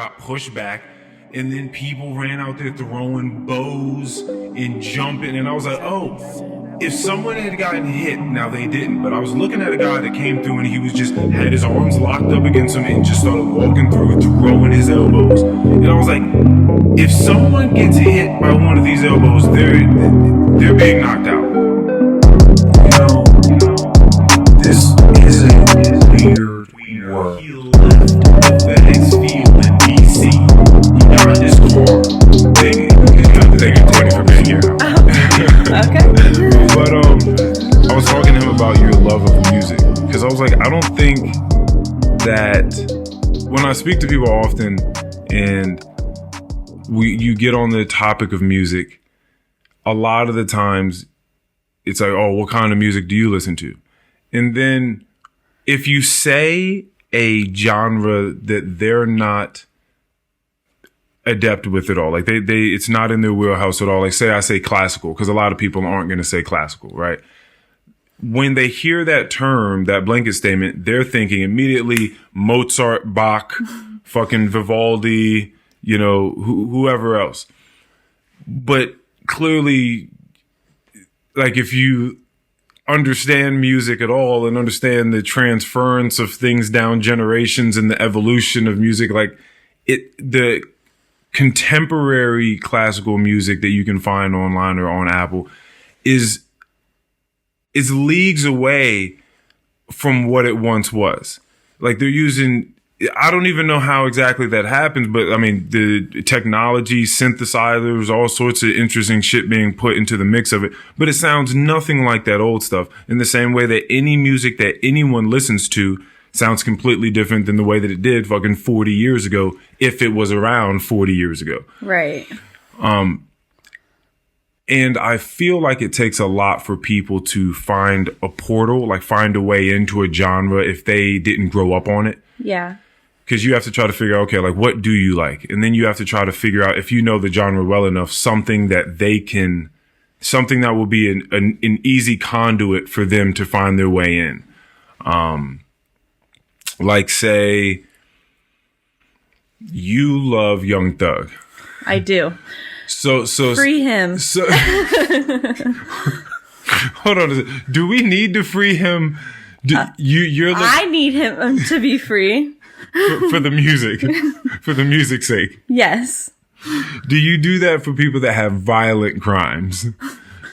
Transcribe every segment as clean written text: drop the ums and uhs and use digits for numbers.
got pushed back. And then people ran out there throwing bows and jumping. And I was like, oh, if someone had gotten hit, now they didn't. But I was looking at a guy that came through and he was just had his arms locked up against him and just started walking through, throwing his elbows. And I was like, if someone gets hit by one of these elbows, they're being knocked out. You know, this is a weird world. He left the FedEx field in DC. Got this car. They get 20 for being here. Okay. But I was talking to him about your love of music because I was like, I don't think that when I speak to people often and you get on the topic of music, a lot of the times it's like, oh, what kind of music do you listen to? And then if you say a genre that they're not adept with it all, like they it's not in their wheelhouse at all. Like say I say classical, because a lot of people aren't going to say classical, right? When they hear that term, that blanket statement, they're thinking immediately Mozart, Bach, fucking Vivaldi, you know, whoever else. But clearly, like if you understand music at all and understand the transference of things down generations and the evolution of music, like the contemporary classical music that you can find online or on Apple is leagues away from what it once was. Like they're using, I don't even know how exactly that happens, but I mean, the technology, synthesizers, all sorts of interesting shit being put into the mix of it, but it sounds nothing like that old stuff, in the same way that any music that anyone listens to sounds completely different than the way that it did fucking 40 years ago, if it was around 40 years ago. Right. And I feel like it takes a lot for people to find a portal, like find a way into a genre if they didn't grow up on it. Yeah. Because you have to try to figure out, okay, like what do you like? And then you have to try to figure out, if you know the genre well enough, something that will be an easy conduit for them to find their way in. Like say you love Young Thug. I do. So free him. So hold on a second. Do we need to free him? I need him to be free. for the music. For the music's sake. Yes. Do you do that for people that have violent crimes?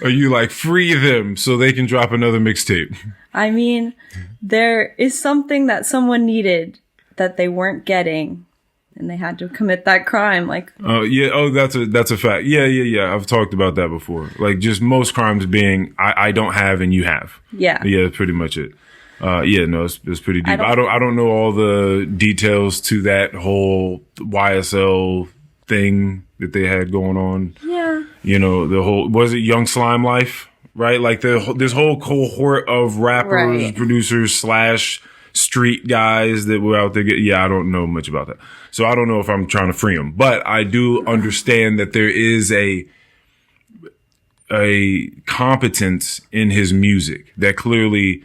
Are you like, free them so they can drop another mixtape? I mean, there is something that someone needed that they weren't getting, and they had to commit that crime. Like, oh yeah, oh that's a fact. Yeah. I've talked about that before. Like, just most crimes being I don't have and you have. Yeah, that's pretty much it. It's pretty deep. I don't know all the details to that whole YSL thing that they had going on. Yeah, you know, the whole, was it Young Slime Life? Right? Like this whole cohort of rappers, right, producers / street guys that were out there. I don't know much about that. So I don't know if I'm trying to free them, but I do understand that there is a competence in his music that clearly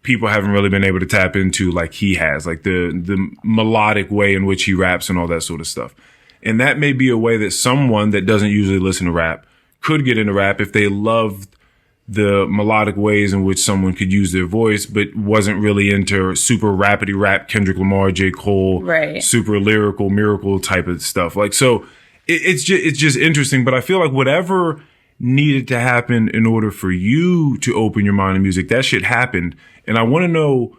people haven't really been able to tap into like he has, like the melodic way in which he raps and all that sort of stuff. And that may be a way that someone that doesn't usually listen to rap could get into rap if they loved the melodic ways in which someone could use their voice, but wasn't really into super rapidy rap, Kendrick Lamar, J. Cole, right, super lyrical, miracle type of stuff. Like, so it's just interesting, but I feel like whatever needed to happen in order for you to open your mind to music, that shit happened. And I want to know,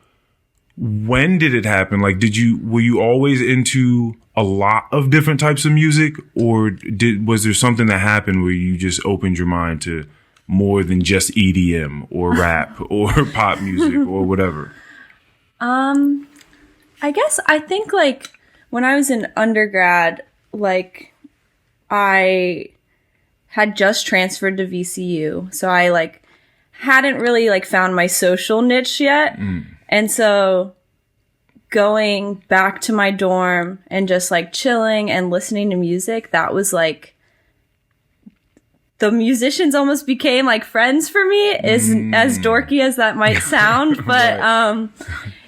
when did it happen? Like, were you always into a lot of different types of music, or was there something that happened where you just opened your mind to more than just EDM or rap or pop music or whatever? I think like when I was in undergrad, like I had just transferred to VCU. So I like hadn't really like found my social niche yet. And so going back to my dorm and just like chilling and listening to music, that was like, the musicians almost became like friends for me, as dorky as that might sound. But, right.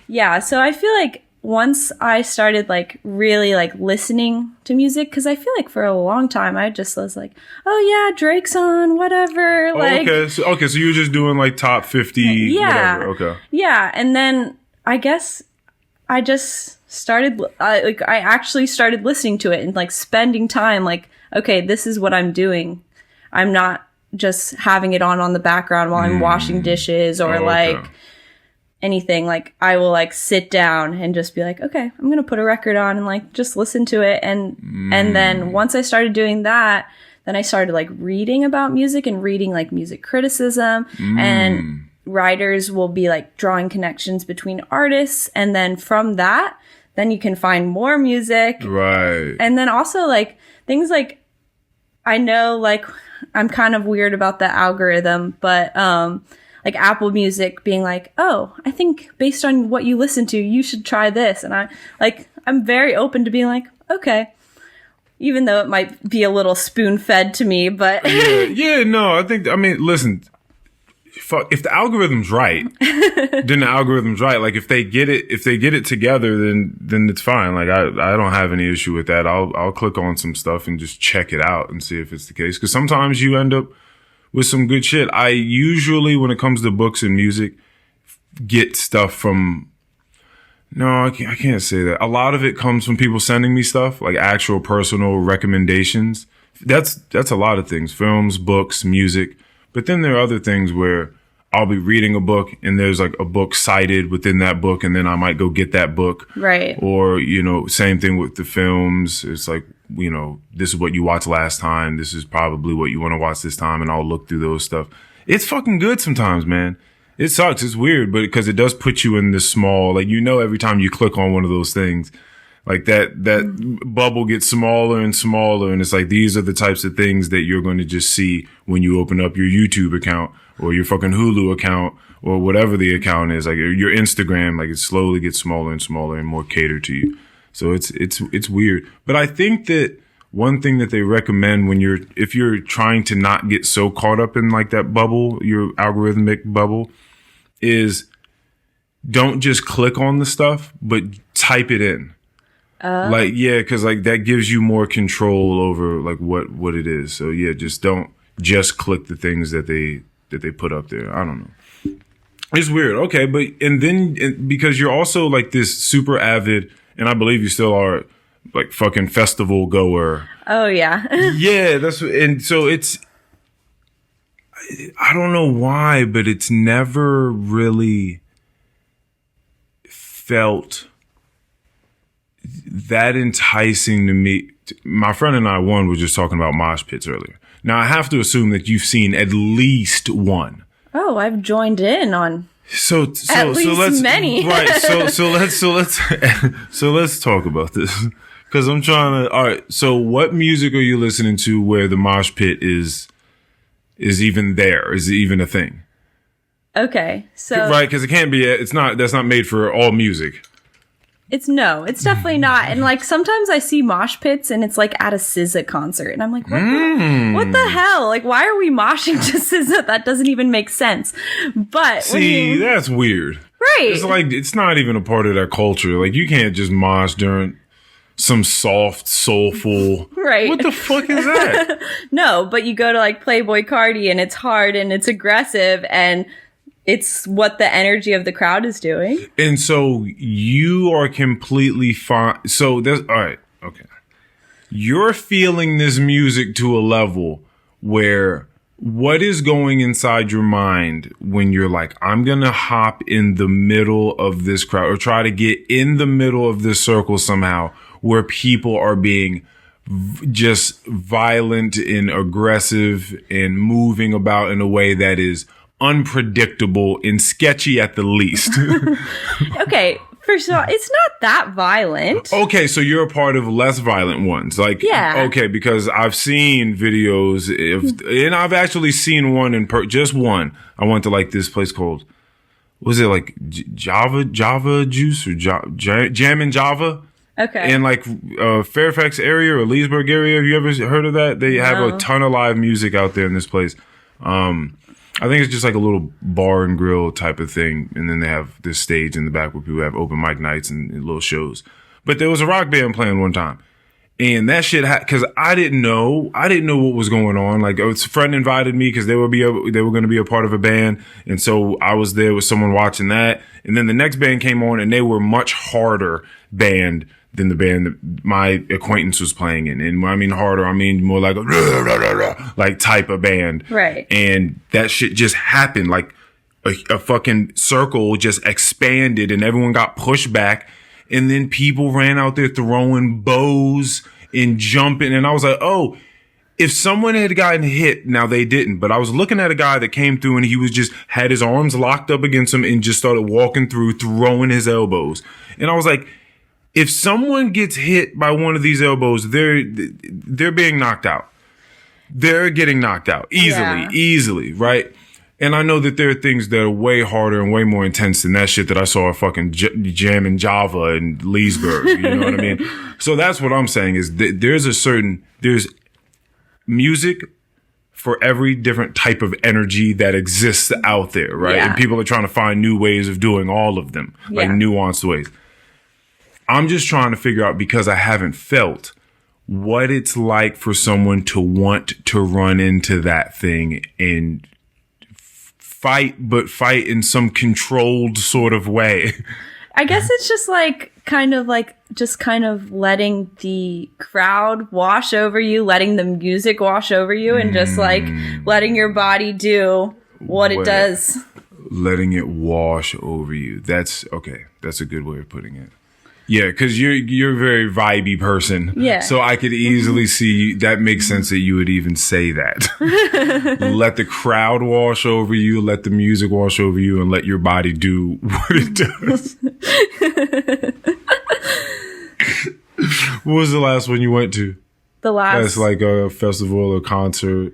Yeah. So I feel like once I started like really like listening to music, because I feel like for a long time I just was like, oh yeah, Drake's on, whatever. Like, okay, so you're just doing like top 50, whatever. Okay. Yeah, and then I guess I just started I actually started listening to it and like spending time like, okay, this is what I'm doing. I'm not just having it on the background while I'm washing dishes or like anything. Like I will like sit down and just be like, okay, I'm going to put a record on and like just listen to it. And then once I started doing that, then I started like reading about music and reading like music criticism and writers will be like drawing connections between artists. And then from that, then you can find more music. Right. And then also like things like, I know like I'm kind of weird about the algorithm, but, like Apple Music being like, oh, I think based on what you listen to, you should try this. And I'm very open to being like, okay, even though it might be a little spoon fed to me, but no, I mean, listen, if the algorithm's right, then the algorithm's right. Like if they get it together, then it's fine. Like I don't have any issue with that. I'll click on some stuff and just check it out and see if it's the case. Cause sometimes you end up with some good shit. I usually, when it comes to books and music, get stuff from, no, I can't say that. A lot of it comes from people sending me stuff, like actual personal recommendations. That's a lot of things, films, books, music. But then there are other things where I'll be reading a book and there's like a book cited within that book and then I might go get that book. Right. Or, same thing with the films. It's like, this is what you watched last time. This is probably what you want to watch this time. And I'll look through those stuff. It's fucking good sometimes, man. It sucks. It's weird, but because it does put you in this small, like, every time you click on one of those things, like that bubble gets smaller and smaller. And it's like, these are the types of things that you're going to just see when you open up your YouTube account or your fucking Hulu account or whatever the account is, like your Instagram, like it slowly gets smaller and smaller and more catered to you. So it's weird. But I think that one thing that they recommend if you're trying to not get so caught up in like that bubble, your algorithmic bubble, is don't just click on the stuff, but type it in. Like, yeah, cause like that gives you more control over like what it is. So yeah, just don't just click the things that they put up there. I don't know. It's weird. Okay. But, and then because you're also like this super avid, and I believe you still are, like fucking festival goer. Oh yeah. Yeah, and so I don't know why, but it's never really felt that enticing to me. My friend and I, were just talking about mosh pits earlier. Now I have to assume that you've seen at least one. Oh, I've joined in on So let's many. Right. So let's talk about this. Cause I'm trying to, all right. So what music are you listening to where the mosh pit is even there? Is it even a thing? Okay. So. Right. Cause that's not made for all music. It's definitely not. And like sometimes I see mosh pits and it's like at a SZA concert and I'm like, what the hell? Like, why are we moshing to SZA? That doesn't even make sense. But that's weird. Right. It's like, it's not even a part of their culture. Like you can't just mosh during some soft, soulful. Right. What the fuck is that? No, but you go to like Playboy Cardi and it's hard and it's aggressive and it's what the energy of the crowd is doing. And so you are completely fine. So all right. Okay. You're feeling this music to a level where what is going inside your mind when you're like, I'm going to hop in the middle of this crowd or try to get in the middle of this circle somehow where people are being just violent and aggressive and moving about in a way that is unpredictable and sketchy at the least. Okay, first of all, it's not that violent. Okay, so you're a part of less violent ones. Like, yeah. Okay, because I've seen videos and I've actually seen one just one. I went to like this place called, was it like Java Juice or Jam and Java? Okay. In like Fairfax area or Leesburg area. Have you ever heard of that? They have a ton of live music out there in this place. I think it's just like a little bar and grill type of thing. And then they have this stage in the back where people have open mic nights and little shows. But there was a rock band playing one time. And that shit, because I didn't know what was going on. Like, a friend invited me because they were going to be a part of a band, and so I was there with someone watching that. And then the next band came on, and they were much harder band than the band that my acquaintance was playing in. And when I mean harder, I mean more like a like type of band, right? And that shit just happened, like a fucking circle just expanded, and everyone got pushed back. And then people ran out there throwing bows and jumping. And I was like, oh, if someone had gotten hit, now they didn't. But I was looking at a guy that came through and he was just had his arms locked up against him and just started walking through, throwing his elbows. And I was like, if someone gets hit by one of these elbows, they're being knocked out. They're getting knocked out easily, right? And I know that there are things that are way harder and way more intense than that shit that I saw a fucking jam in Java and Leesburg. You know what I mean? So that's what I'm saying is that there's music for every different type of energy that exists out there, right? Yeah. And people are trying to find new ways of doing all of them, like nuanced ways. I'm just trying to figure out, because I haven't felt what it's like for someone to want to run into that thing and fight in some controlled sort of way. I guess it's just kind of letting the crowd wash over you, letting the music wash over you, and just like letting your body do what it does. Letting it wash over you. That's okay. That's a good way of putting it. Yeah, because you're a very vibey person. Yeah. So I could easily see that makes sense that you would even say that. Let the crowd wash over you, let the music wash over you, and let your body do what it does. What was the last one you went to? That's like a festival or concert.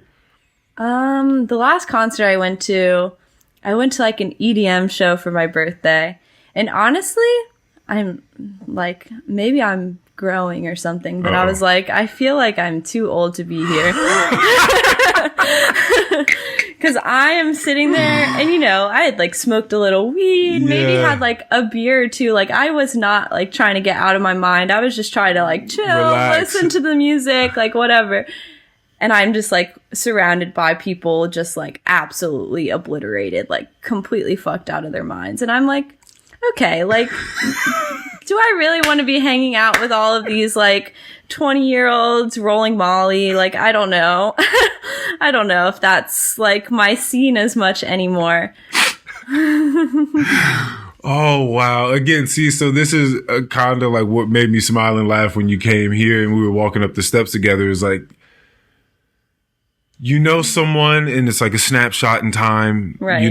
The last concert I went to like an EDM show for my birthday. And honestly, I'm like, maybe I'm growing or something, but I was like, I feel like I'm too old to be here. Because I am sitting there and, I had like smoked a little weed, maybe had like a beer or two. Like, I was not like trying to get out of my mind. I was just trying to like chill, relax, listen to the music, like whatever. And I'm just like surrounded by people just like absolutely obliterated, like completely fucked out of their minds. And I'm like, okay, like, do I really want to be hanging out with all of these, like, 20-year-olds rolling Molly? Like, I don't know. I don't know if that's, like, my scene as much anymore. Oh, wow. Again, see, so this is kind of like what made me smile and laugh when you came here and we were walking up the steps together. Is like, someone and it's like a snapshot in time, right?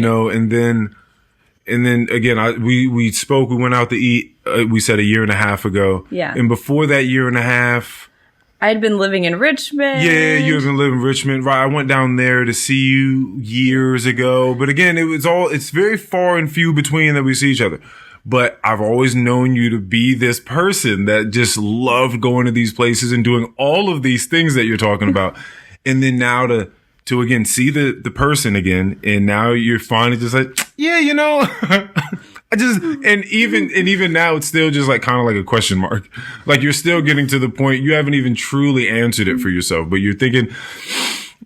And then again, we spoke, we went out to eat, we said a year and a half ago. Yeah. And before that year and a half, I had been living in Richmond. Yeah, you had been living in Richmond. Right. I went down there to see you years ago. But again, it's very far and few between that we see each other. But I've always known you to be this person that just loved going to these places and doing all of these things that you're talking about. And then now to again see the person again, and now you're finally just like, yeah, and even now it's still just like kind of like a question mark. Like you're still getting to the point you haven't even truly answered it for yourself, but you're thinking,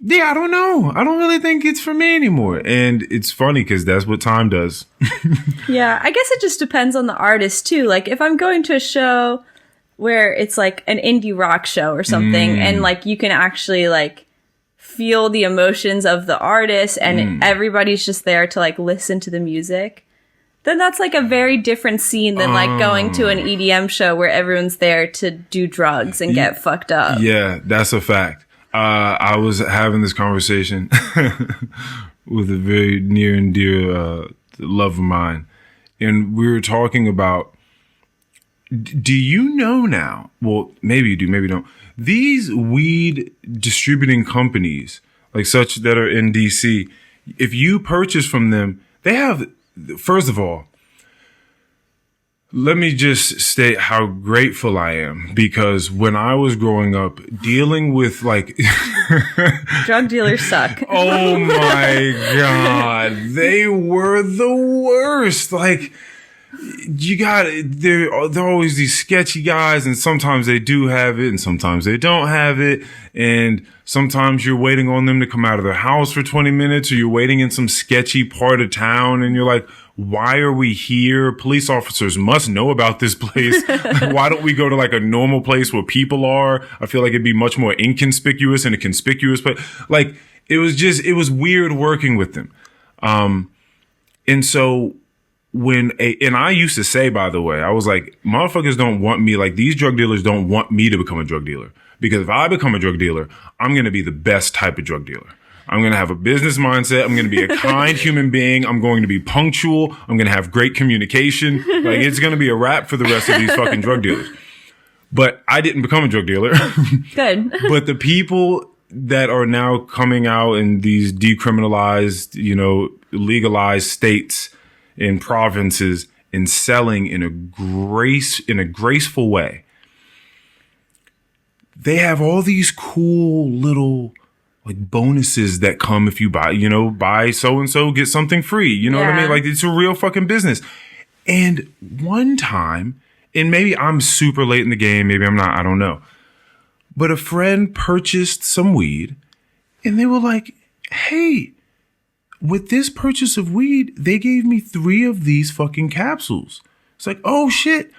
yeah, I don't know. I don't really think it's for me anymore. And it's funny because that's what time does. Yeah, I guess it just depends on the artist too. Like if I'm going to a show where it's like an indie rock show or something, and like you can actually like feel the emotions of the artist and everybody's just there to like listen to the music, then that's like a very different scene than like going to an EDM show where everyone's there to do drugs and get fucked up. Yeah, that's a fact. I was having this conversation with a very near and dear love of mine, and we were talking about, do you know now? Well, maybe you do, maybe you don't. These weed distributing companies, like such that are in DC, if you purchase from them, they have, first of all, let me just state how grateful I am, because when I was growing up dealing with like drug dealers suck. Oh my God. They were the worst. Like, there are always these sketchy guys, and sometimes they do have it and sometimes they don't have it. And sometimes you're waiting on them to come out of their house for 20 minutes, or you're waiting in some sketchy part of town and you're like, why are we here? Police officers must know about this place. Like, why don't we go to like a normal place where people are? I feel like it'd be much more inconspicuous and a conspicuous place. Like, it was weird working with them. And so and I used to say, by the way, I was like, motherfuckers don't want me, like these drug dealers don't want me to become a drug dealer, because if I become a drug dealer, I'm going to be the best type of drug dealer. I'm going to have a business mindset. I'm going to be a kind human being. I'm going to be punctual. I'm going to have great communication. Like, it's going to be a wrap for the rest of these fucking drug dealers. But I didn't become a drug dealer. Good. But the people that are now coming out in these decriminalized, legalized states and provinces and selling in a graceful way, they have all these cool little like bonuses that come if you buy so-and-so, get something free. You know what I mean? Like, it's a real fucking business. And one time, and maybe I'm super late in the game, maybe I'm not, I don't know, but a friend purchased some weed and they were like, hey, with this purchase of weed, they gave me 3 of these fucking capsules. It's like, oh shit,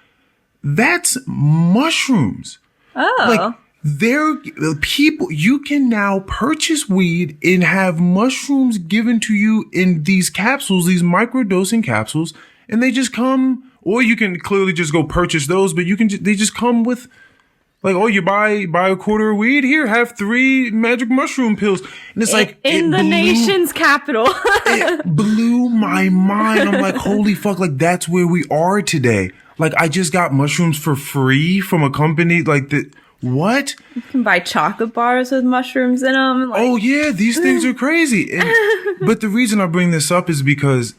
that's mushrooms. Oh. Like, you can now purchase weed and have mushrooms given to you in these capsules, these microdosing capsules, and they just come, or you can clearly just go purchase those, but they just come with, like, oh, you buy a quarter of weed, here, have 3 magic mushroom pills. And it's like, in the nation's capital. It blew my mind. I'm like, holy fuck, like, that's where we are today. Like, I just got mushrooms for free from a company like that. What? You can buy chocolate bars with mushrooms in them. Like. Oh yeah, these things are crazy. But the reason I bring this up is because,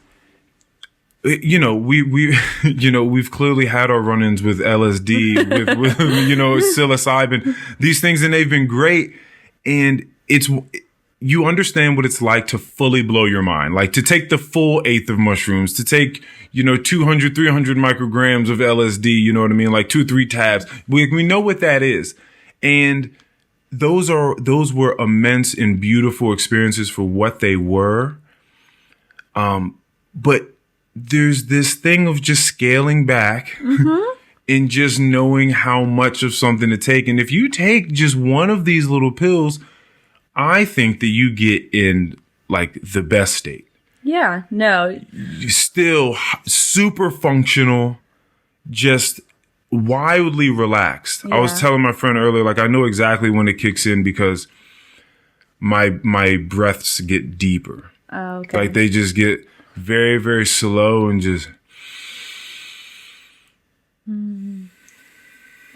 we've clearly had our run-ins with LSD, with psilocybin, these things, and they've been great. And you understand what it's like to fully blow your mind, like to take the full 1/8 of mushrooms, to take 200, 300 micrograms of LSD, you know what I mean? Like 2-3 tabs. We know what that is. And those were immense and beautiful experiences for what they were. But there's this thing of just scaling back and just knowing how much of something to take. And if you take just one of these little pills, I think that you get in like the best state. Yeah, no. Still super functional, just wildly relaxed. Yeah. I was telling my friend earlier, like, I know exactly when it kicks in because my breaths get deeper. Oh, okay. Like, they just get very, very slow and just. And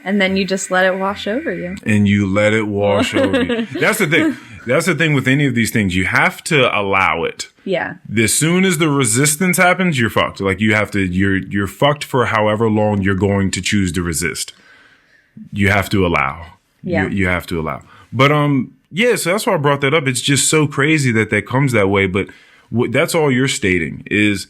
then you just let it wash over you. And you let it wash over you. That's the thing. That's the thing with any of these things. You have to allow it. Yeah. As soon as the resistance happens, you're fucked. Like, you're fucked for however long you're going to choose to resist. You have to allow. Yeah. You have to allow. But, yeah, so that's why I brought that up. It's just so crazy that comes that way. But that's all you're stating is,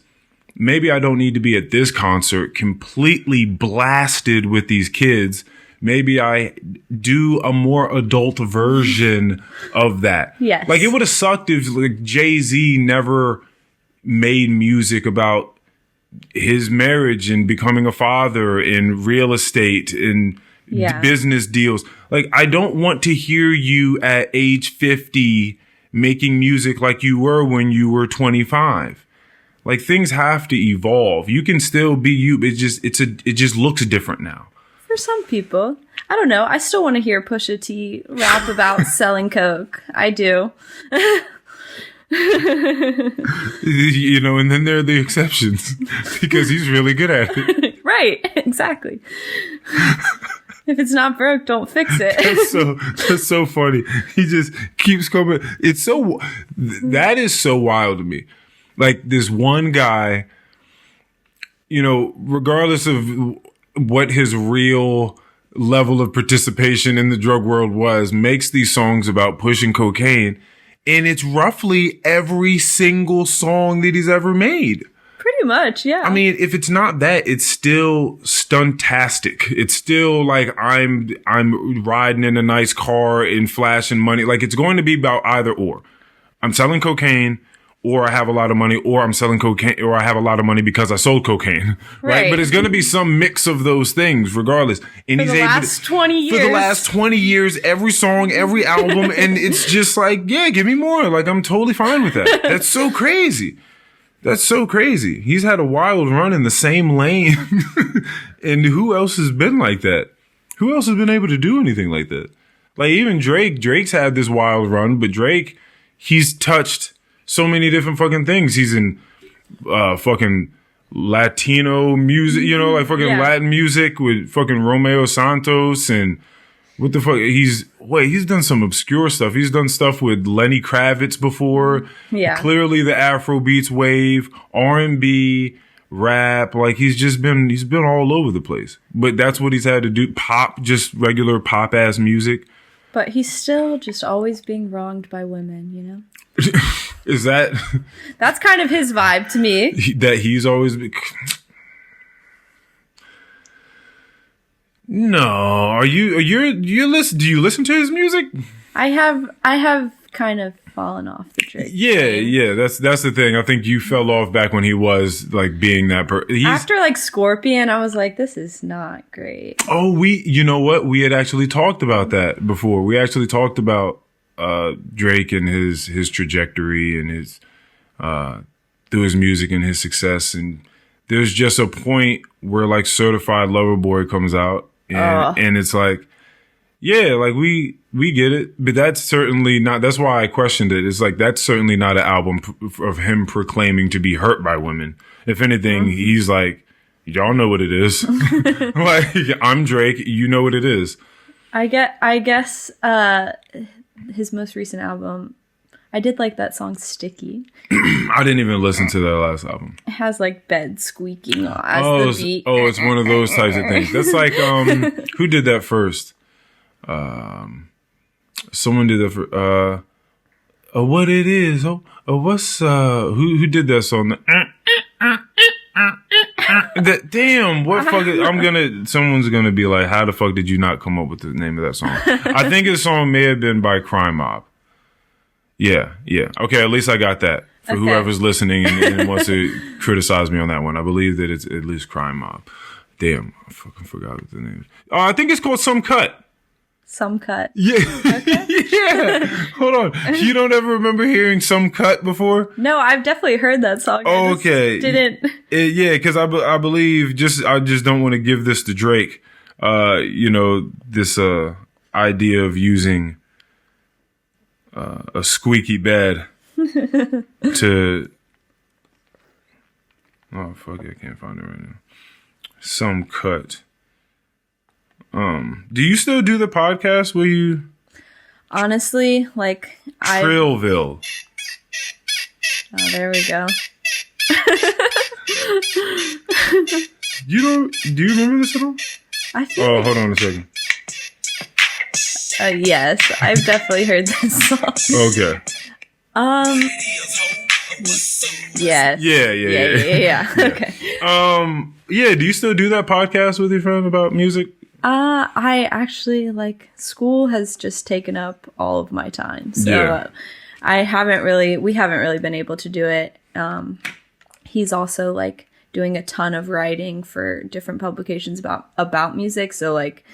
maybe I don't need to be at this concert completely blasted with these kids. Maybe I do a more adult version of that. Yes. Like, it would have sucked if like Jay-Z never made music about his marriage and becoming a father and real estate and business deals. Like, I don't want to hear you at age 50 making music like you were when you were 25. Like, things have to evolve. You can still be you. It just looks different now. For some people. I don't know. I still want to hear Pusha T rap about selling coke. I do. And then there are the exceptions because he's really good at it. Right. Exactly. If it's not broke, don't fix it. That's so funny. He just keeps coming. That is so wild to me. Like, this one guy, regardless of what his real level of participation in the drug world was, makes these songs about pushing cocaine. And it's roughly every single song that he's ever made. Pretty much, yeah. I mean, if it's not that, it's still stuntastic. It's still like I'm riding in a nice car and flashing money. Like, it's going to be about either or. I'm selling cocaine, or I have a lot of money, or I'm selling cocaine, or I have a lot of money because I sold cocaine. Right? But it's going to be some mix of those things regardless. And For the last 20 years. For the last 20 years, every song, every album, and it's just like, yeah, give me more. Like, I'm totally fine with that. That's so crazy. That's so crazy. He's had a wild run in the same lane. And who else has been like that? Who else has been able to do anything like that? Like, even Drake's had this wild run, but Drake, he's touched so many different fucking things. He's in fucking Latino music, like fucking Latin music with fucking Romeo Santos, and what the fuck? He's done some obscure stuff. He's done stuff with Lenny Kravitz before. Yeah. Clearly the Afrobeats wave, R&B, rap. Like, he's been all over the place. But that's what he's had to do. Pop, just regular pop ass music. But he's still just always being wronged by women, Is that... That's kind of his vibe to me. That he's always... No. Do you listen to his music? I have kind of fallen off the Drake. Yeah. That's the thing. I think you fell off back when he was like being that after like Scorpion, I was like, this is not great. Oh, you know what? We had actually talked about that before. We actually talked about Drake and his trajectory and his through his music and his success. And there's just a point where like Certified Lover Boy comes out and it's like, yeah, like we get it, but that's certainly not, that's why I questioned it. It's like, that's certainly not an album of him proclaiming to be hurt by women. If anything, he's like, y'all know what it is. Like, I'm Drake, you know what it is. I guess his most recent album, I did like that song Sticky. I didn't even listen to that last album. It has like bed squeaking as the beat. Oh, it's one of those types of things. That's like, who did that first? Someone did that for, what it is. What's, who did that song? Damn, what fuck someone's gonna be like, how the fuck did you not come up with the name of that song? I think his song may have been by Crime Mob. Yeah. Okay, at least I got that. For whoever's listening and wants to criticize me on that one. I believe that it's at least Crime Mob. Damn, I fucking forgot what the name is. I think it's called Some Cut. Some Cut. Yeah. Okay. Yeah. Hold on. You don't ever remember hearing Some Cut before? No, I've definitely heard that song. Oh, okay. Didn't. Yeah, because I believe I just don't want to give this to Drake. This idea of using a squeaky bed to... Oh, fuck it. I can't find it right now. Some Cut. Do you still do the podcast where you... Honestly, like, Trillville. Oh, there we go. Do you remember this at all? Hold on a second. Yes, I've definitely heard this song. Okay. Yes. Yeah. Okay. Yeah, do you still do that podcast with your friend about music? I actually, like, school has just taken up all of my time. So we haven't really been able to do it. He's also, like, doing a ton of writing for different publications about music. So, like,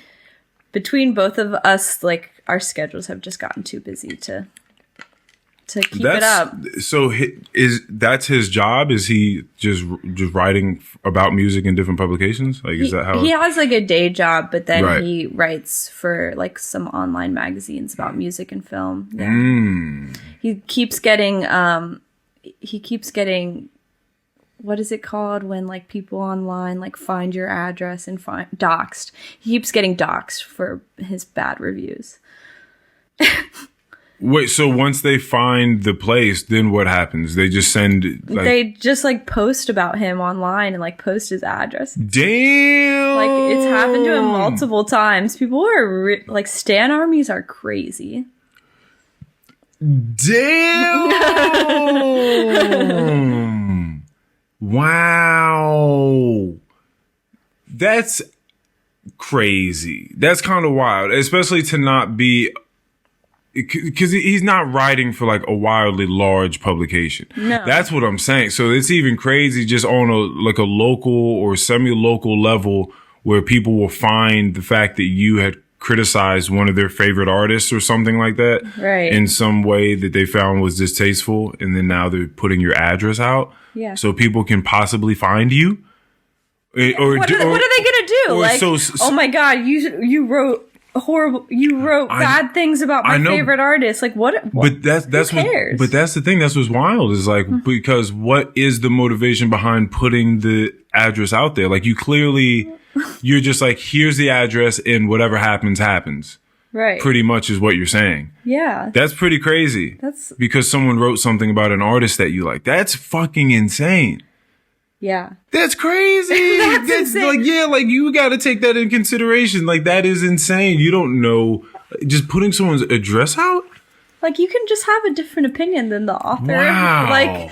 between both of us, like, our schedules have just gotten too busy to keep it up. So that's his job? Is he just writing about music in different publications? Like, is that how he has like a day job, but then he writes for like some online magazines about music and film. Yeah. He keeps getting what is it called when like people online like find your address and find doxxed. He keeps getting doxxed for his bad reviews. Wait, so once they find the place, then what happens? They just send like, they just like post about him online and like post his address. Damn! Like it's happened to him multiple times. People are like stan armies are crazy. Damn! Wow. That's crazy. That's kind of wild, especially to not be, because he's not writing for like a wildly large publication. No. That's what I'm saying. So it's even crazy just on a local or semi-local level where people will find the fact that you had criticized one of their favorite artists or something like that, right, in some way that they found was distasteful, and then now they're putting your address out, so people can possibly find you. Or what are they gonna do? Like, oh my god, you wrote horrible. You wrote bad things about my favorite artist. Like what? But that's who cares? But that's the thing. That's what's wild is like, because what is the motivation behind putting the address out there? Like you clearly, you're just like, here's the address, and whatever happens, happens. Right. Pretty much is what you're saying. Yeah. That's pretty crazy. That's because someone wrote something about an artist that you like. That's fucking insane. Yeah. That's crazy. That's insane. Like, yeah, like you got to take that in consideration. Like that is insane. You don't know, just putting someone's address out? Like you can just have a different opinion than the author. Wow. Like,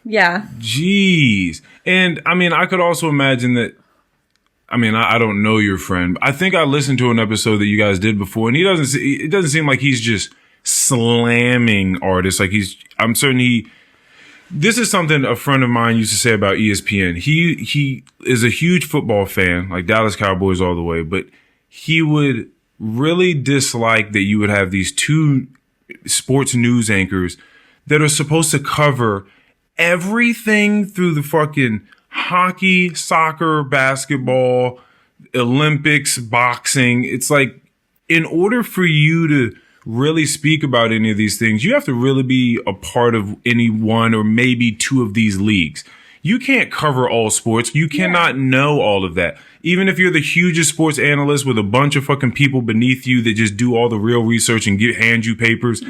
yeah. Jeez. And I mean, I could also imagine that, I mean, I don't know your friend. I think I listened to an episode that you guys did before, and it doesn't seem like he's just slamming artists. Like I'm certain this is something a friend of mine used to say about ESPN. He is a huge football fan, like Dallas Cowboys all the way, but he would really dislike that you would have these two sports news anchors that are supposed to cover everything through the fucking hockey, soccer, basketball, Olympics, boxing. It's like, in order for you to really speak about any of these things, you have to really be a part of any one or maybe two of these leagues. You can't cover all sports. You cannot know all of that. Even if you're the hugest sports analyst with a bunch of fucking people beneath you that just do all the real research and hand you papers,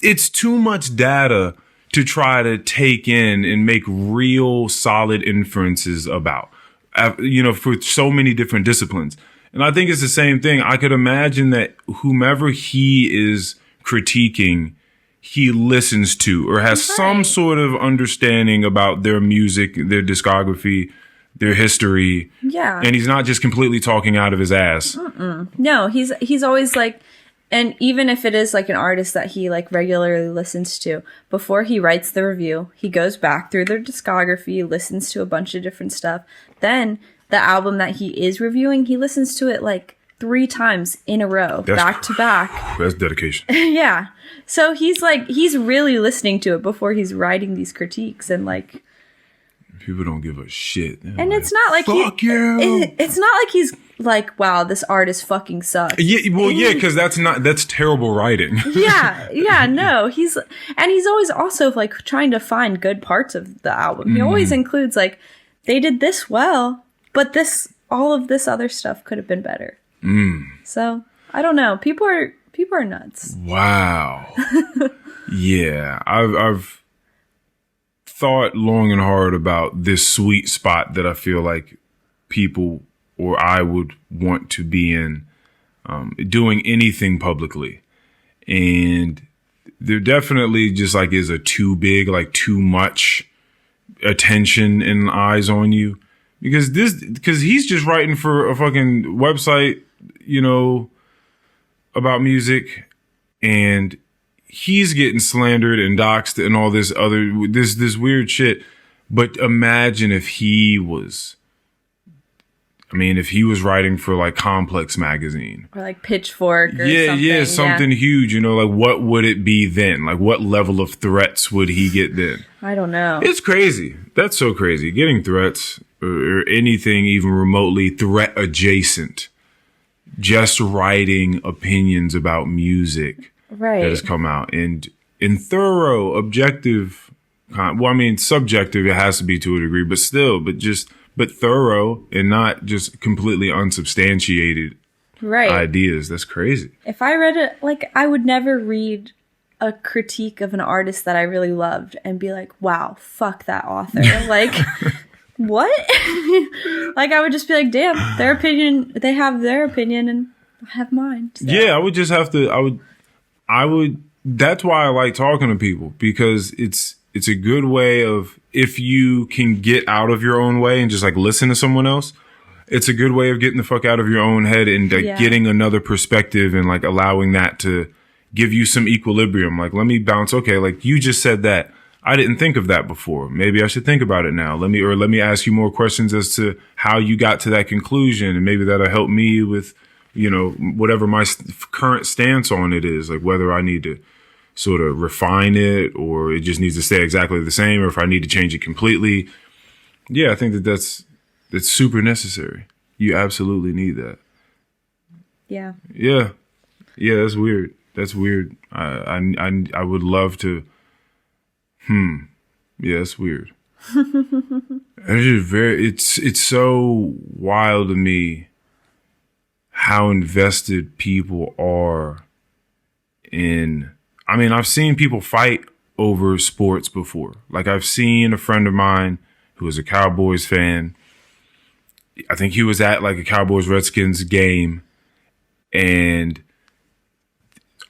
it's too much data to try to take in and make real solid inferences about, for so many different disciplines. And I think it's the same thing. I could imagine that whomever he is critiquing, he listens to or has some sort of understanding about their music, their discography, their history. Yeah. And he's not just completely talking out of his ass. No, he's always like, and even if it is like an artist that he like regularly listens to, before he writes the review, he goes back through their discography, listens to a bunch of different stuff. Then the album that he is reviewing, he listens to it like 3 times in a row, back to back. That's dedication. Yeah. So he's really listening to it before he's writing these critiques, and like, people don't give a shit. They're and like, it's not like it's not like he's like, wow, this artist fucking sucks. Yeah, well, yeah, because that's terrible writing. yeah, no, he's always also like trying to find good parts of the album. He always includes like, they did this well, but all of this other stuff could have been better. So I don't know. People are nuts. Wow. Yeah, I've thought long and hard about this sweet spot that I feel like people or I would want to be in, doing anything publicly. And there definitely just like is a too big, like too much attention and eyes on you. Because he's just writing for a fucking website, about music, and he's getting slandered and doxxed and all this weird shit. But imagine if he was writing for like Complex magazine or like Pitchfork or something. Something huge, like what would it be then? Like what level of threats would he get then? I don't know. It's crazy. That's so crazy. Getting threats or anything even remotely threat adjacent. Just writing opinions about music that has come out, and in thorough, objective, subjective, it has to be to a degree, but still, but thorough and not just completely unsubstantiated ideas. That's crazy. If I read it, like, I would never read a critique of an artist that I really loved and be like, wow, fuck that author. Like, what? Like, I would just be like, damn, their opinion, they have their opinion and I have mine. So. Yeah, I would just have to, I would, that's why I like talking to people, because it's a good way of, if you can get out of your own way and just like listen to someone else, it's a good way of getting the fuck out of your own head and like getting another perspective and like allowing that to give you some equilibrium. Like, let me bounce. Okay, like you just said that. I didn't think of that before. Maybe I should think about it now. Let me ask you more questions as to how you got to that conclusion. And maybe that'll help me with, you know, whatever my current stance on it is, like whether I need to sort of refine it or it just needs to stay exactly the same, or if I need to change it completely. Yeah, I think that's super necessary. You absolutely need that. Yeah. Yeah. Yeah, that's weird. That's weird. I would love to. Yeah, that's weird. It's so wild to me how invested people are in. I mean, I've seen people fight over sports before. Like, I've seen a friend of mine who was a Cowboys fan. I think he was at like a Cowboys Redskins game, and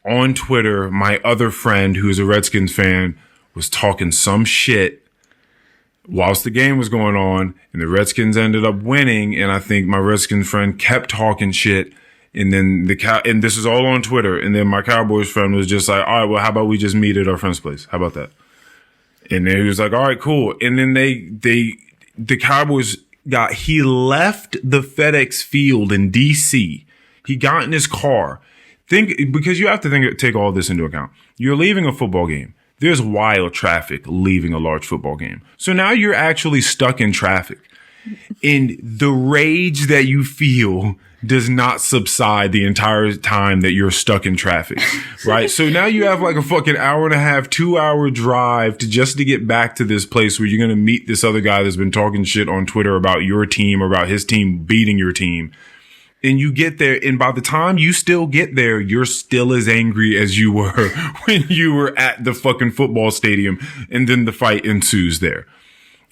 on Twitter, my other friend who is a Redskins fan was talking some shit whilst the game was going on, and the Redskins ended up winning. And I think my Redskins friend kept talking shit, and then and this is all on Twitter. And then my Cowboys friend was just like, all right, well, how about we just meet at our friend's place? How about that? And then he was like, all right, cool. And then the Cowboys he left the FedEx field in DC. He got in his car. Because you have to take all this into account. You're leaving a football game. There's wild traffic leaving a large football game. So now you're actually stuck in traffic. And the rage that you feel does not subside the entire time that you're stuck in traffic, right? So now you have like a fucking hour and a half, 2-hour drive just to get back to this place where you're going to meet this other guy that's been talking shit on Twitter about your team or about his team beating your team. And you get there, and by the time you still get there, you're still as angry as you were when you were at the fucking football stadium, and then the fight ensues there.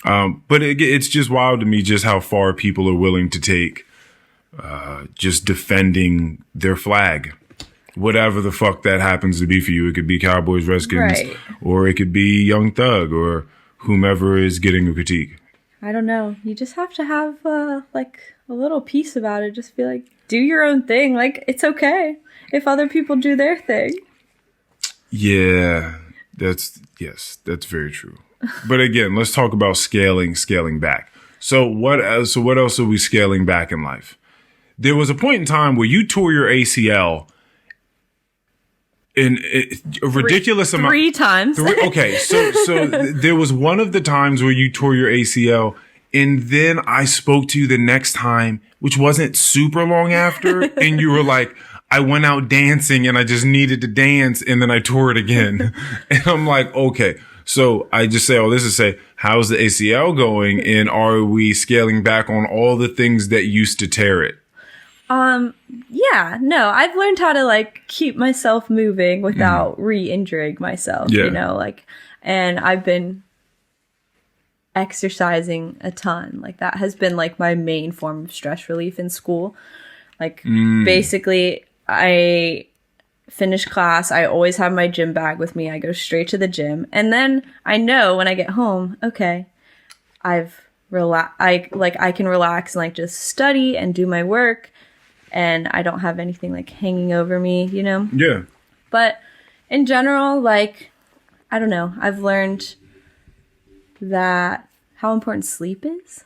But it's just wild to me just how far people are willing to take just defending their flag. Whatever the fuck that happens to be for you. It could be Cowboys, Redskins, right, or it could be Young Thug or whomever is getting a critique. I don't know. You just have to have like a little piece about it. Just be like, do your own thing. Like, it's okay if other people do their thing. Yeah, that's very true. But again, let's talk about scaling back. So what else are we scaling back in life? There was a point in time where you tore your ACL in a ridiculous amount. 3 times. Okay, so there was one of the times where you tore your ACL, and then I spoke to you the next time, which wasn't super long after, and you were like, I went out dancing and I just needed to dance, and then I tore it again. And I'm like, okay. So I just say all this to say, how's the ACL going, and are we scaling back on all the things that used to tear it? Yeah, no, I've learned how to like keep myself moving without re-injuring myself, you know, like, and I've been exercising a ton. Like, that has been like my main form of stress relief in school. Like, basically I finish class, I always have my gym bag with me. I go straight to the gym, and then I know when I get home, okay, I can relax and like just study and do my work. And I don't have anything like hanging over me, you know? Yeah. But in general, like, I don't know. I've learned that how important sleep is.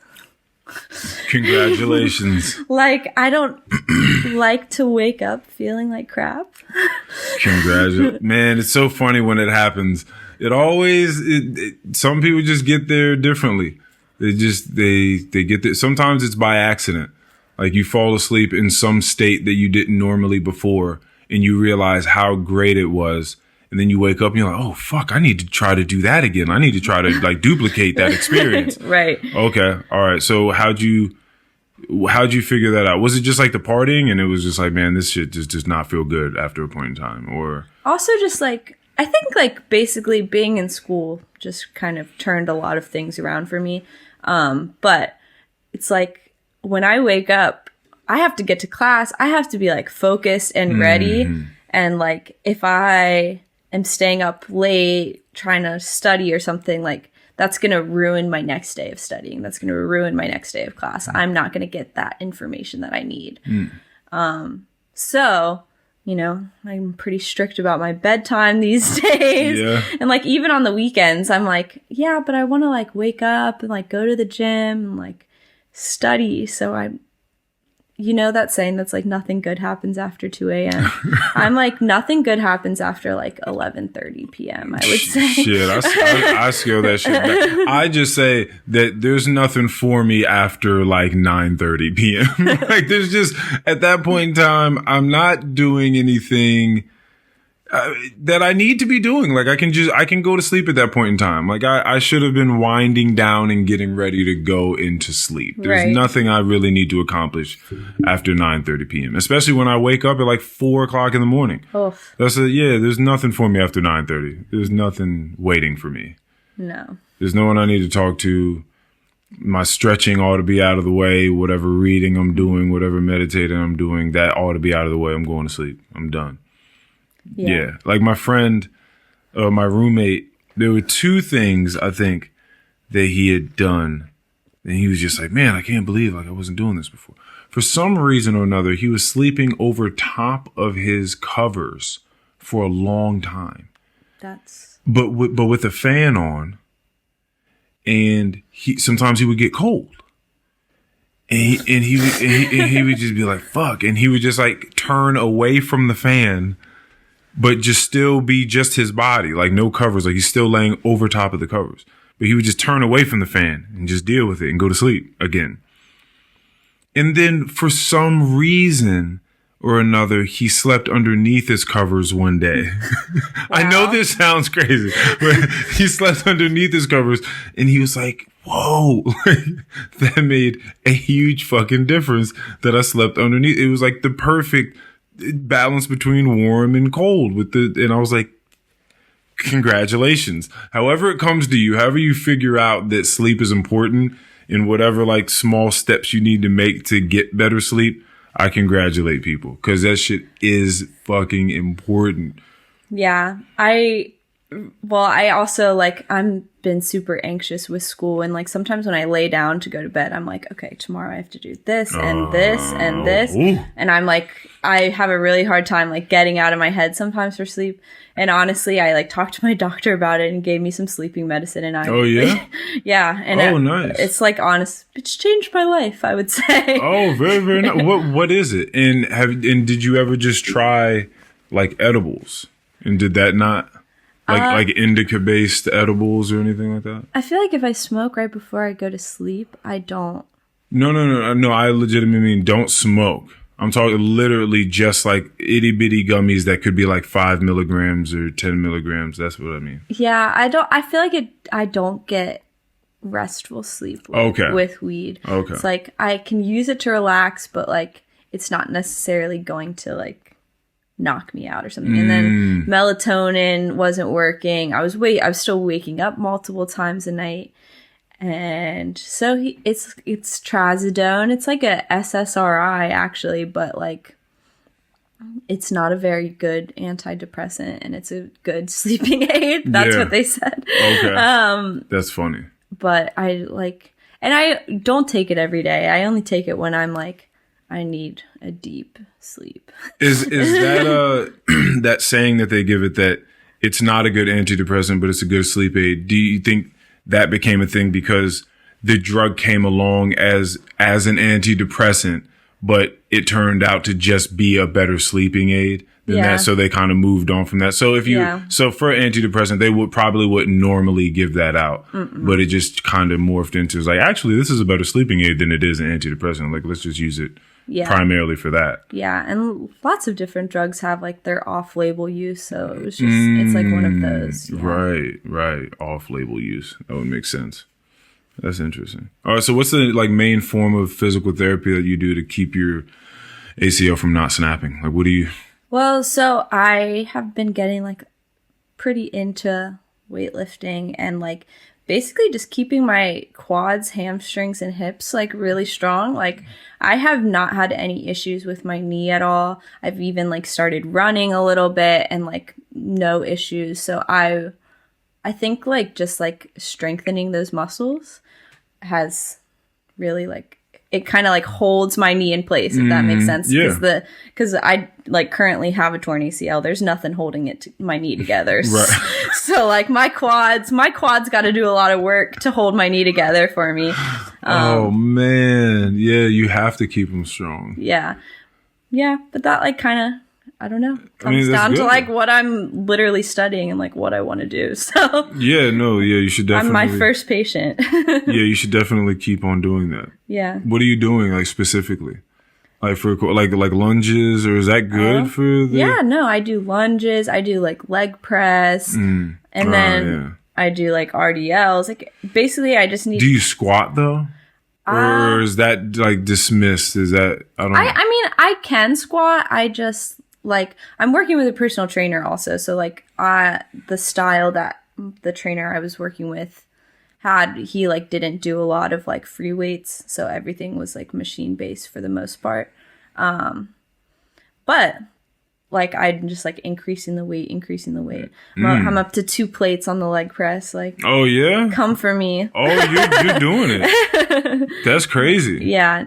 Congratulations. Like, I don't like to wake up feeling like crap. Congratulations. Man, it's so funny when it happens. Some people just get there differently. They get there. Sometimes it's by accident. Like, you fall asleep in some state that you didn't normally before, and you realize how great it was. And then you wake up and you're like, oh, fuck, I need to try to do that again. I need to try to like duplicate that experience. Right. Okay. All right. So how'd you figure that out? Was it just like the partying and it was just like, man, this shit just does not feel good after a point in time? Or also just like I think like basically being in school just kind of turned a lot of things around for me. But it's like when I wake up, I have to get to class. I have to be like focused and ready. And like if I am staying up late trying to study or something, like that's going to ruin my next day of studying. That's going to ruin my next day of class. I'm not going to get that information that I need. So, you know, I'm pretty strict about my bedtime these days. Yeah. And like even on the weekends, I'm like, yeah, but I want to like wake up and like go to the gym and like study. So you know that saying that's like nothing good happens after 2 a.m. I'm like nothing good happens after like 11:30 p.m. I would say. Shit, I scale that shit back. I just say that there's nothing for me after like 9:30 p.m. Like there's just at that point in time, I'm not doing anything that I need to be doing. Like I can go to sleep at that point in time. Like I should have been winding down and getting ready to go into sleep. There's nothing I really need to accomplish after 9:30 p.m. Especially when I wake up at like 4 o'clock in the morning. Oof. There's nothing for me after 9:30. There's nothing waiting for me. No. There's no one I need to talk to. My stretching ought to be out of the way. Whatever reading I'm doing, whatever meditating I'm doing, that ought to be out of the way. I'm going to sleep. I'm done. Yeah. Like my friend, my roommate, there were 2 things I think that he had done. And he was just like, man, I can't believe like I wasn't doing this before. For some reason or another, he was sleeping over top of his covers for a long time. But with the fan on, and sometimes he would get cold. And he would just be like, fuck. And he would just like turn away from the fan, but just still be just his body, like no covers. Like he's still laying over top of the covers, but he would just turn away from the fan and just deal with it and go to sleep again. And then for some reason or another, he slept underneath his covers one day. Wow. I know this sounds crazy, but he slept underneath his covers and he was like, whoa, that made a huge fucking difference that I slept underneath. It was like the perfect balance between warm and cold and I was like, congratulations. However it comes to you, however you figure out that sleep is important in whatever like small steps you need to make to get better sleep, I congratulate people because that shit is fucking important. Yeah. I also like, I'm been super anxious with school. And like, sometimes when I lay down to go to bed, I'm like, okay, tomorrow I have to do this and this and this. Ooh. And I'm like, I have a really hard time like getting out of my head sometimes for sleep. And honestly, I like talked to my doctor about it and gave me some sleeping medicine. And oh yeah, yeah. And nice. It's like it's changed my life, I would say. Oh, very very nice. What is it? And did you ever just try like edibles? And did that not like indica based edibles or anything like that? I feel like if I smoke right before I go to sleep, I don't. No. I legitimately mean don't smoke. I'm talking literally just like itty bitty gummies that could be like 5 milligrams or 10 milligrams. That's what I mean. Yeah, I feel like I don't get restful sleep with weed. Okay. It's like I can use it to relax, but like it's not necessarily going to like knock me out or something. And then melatonin wasn't working. I was still waking up multiple times a night. And so it's trazodone. It's like a SSRI actually, but like it's not a very good antidepressant and it's a good sleeping aid. That's what they said. Okay. That's funny. But I don't take it every day. I only take it when I'm like, I need a deep sleep. Is that that saying that they give it that it's not a good antidepressant, but it's a good sleep aid? Do you think that became a thing because the drug came along as an antidepressant, but it turned out to just be a better sleeping aid than that? So they kind of moved on from that. So so for antidepressant, they wouldn't normally give that out, but it just kind of morphed into like, actually, this is a better sleeping aid than it is an antidepressant. Like, let's just use it primarily for that. Yeah. And lots of different drugs have like their off-label use. So it was just, it's like one of those. Yeah. Right. Off-label use. That would make sense. That's interesting. All right. So what's the like main form of physical therapy that you do to keep your ACL from not snapping? Like, what do you? Well, so I have been getting like pretty into weightlifting and like basically just keeping my quads, hamstrings, and hips like really strong. Like I have not had any issues with my knee at all. I've even like started running a little bit and like no issues. So I think like just like strengthening those muscles has really like, it kind of like holds my knee in place, if that makes sense. Because I like currently have a torn ACL. There's nothing holding my knee together. Right. So like my quads got to do a lot of work to hold my knee together for me. Oh man. Yeah. You have to keep them strong. Yeah. Yeah. But that like kind of, I don't know, comes down to like what I'm literally studying and like what I want to do. So yeah, no, yeah, you should definitely. I'm my first patient. Yeah, you should definitely keep on doing that. Yeah. What are you doing like specifically? Like for like lunges, or is that good for the? Yeah, no, I do lunges. I do like leg press, and then I do like RDLs. Like basically, I just need. Do you squat though? Or is that like dismissed? Is that I don't know. I mean, I can squat. I just like I'm working with a personal trainer also, so like the style that the trainer I was working with had, he like didn't do a lot of like free weights, so everything was like machine based for the most part. But like I'm just like increasing the weight. I'm up to 2 plates on the leg press. Like, oh yeah, come for me. Oh, you're doing it. That's crazy. Yeah.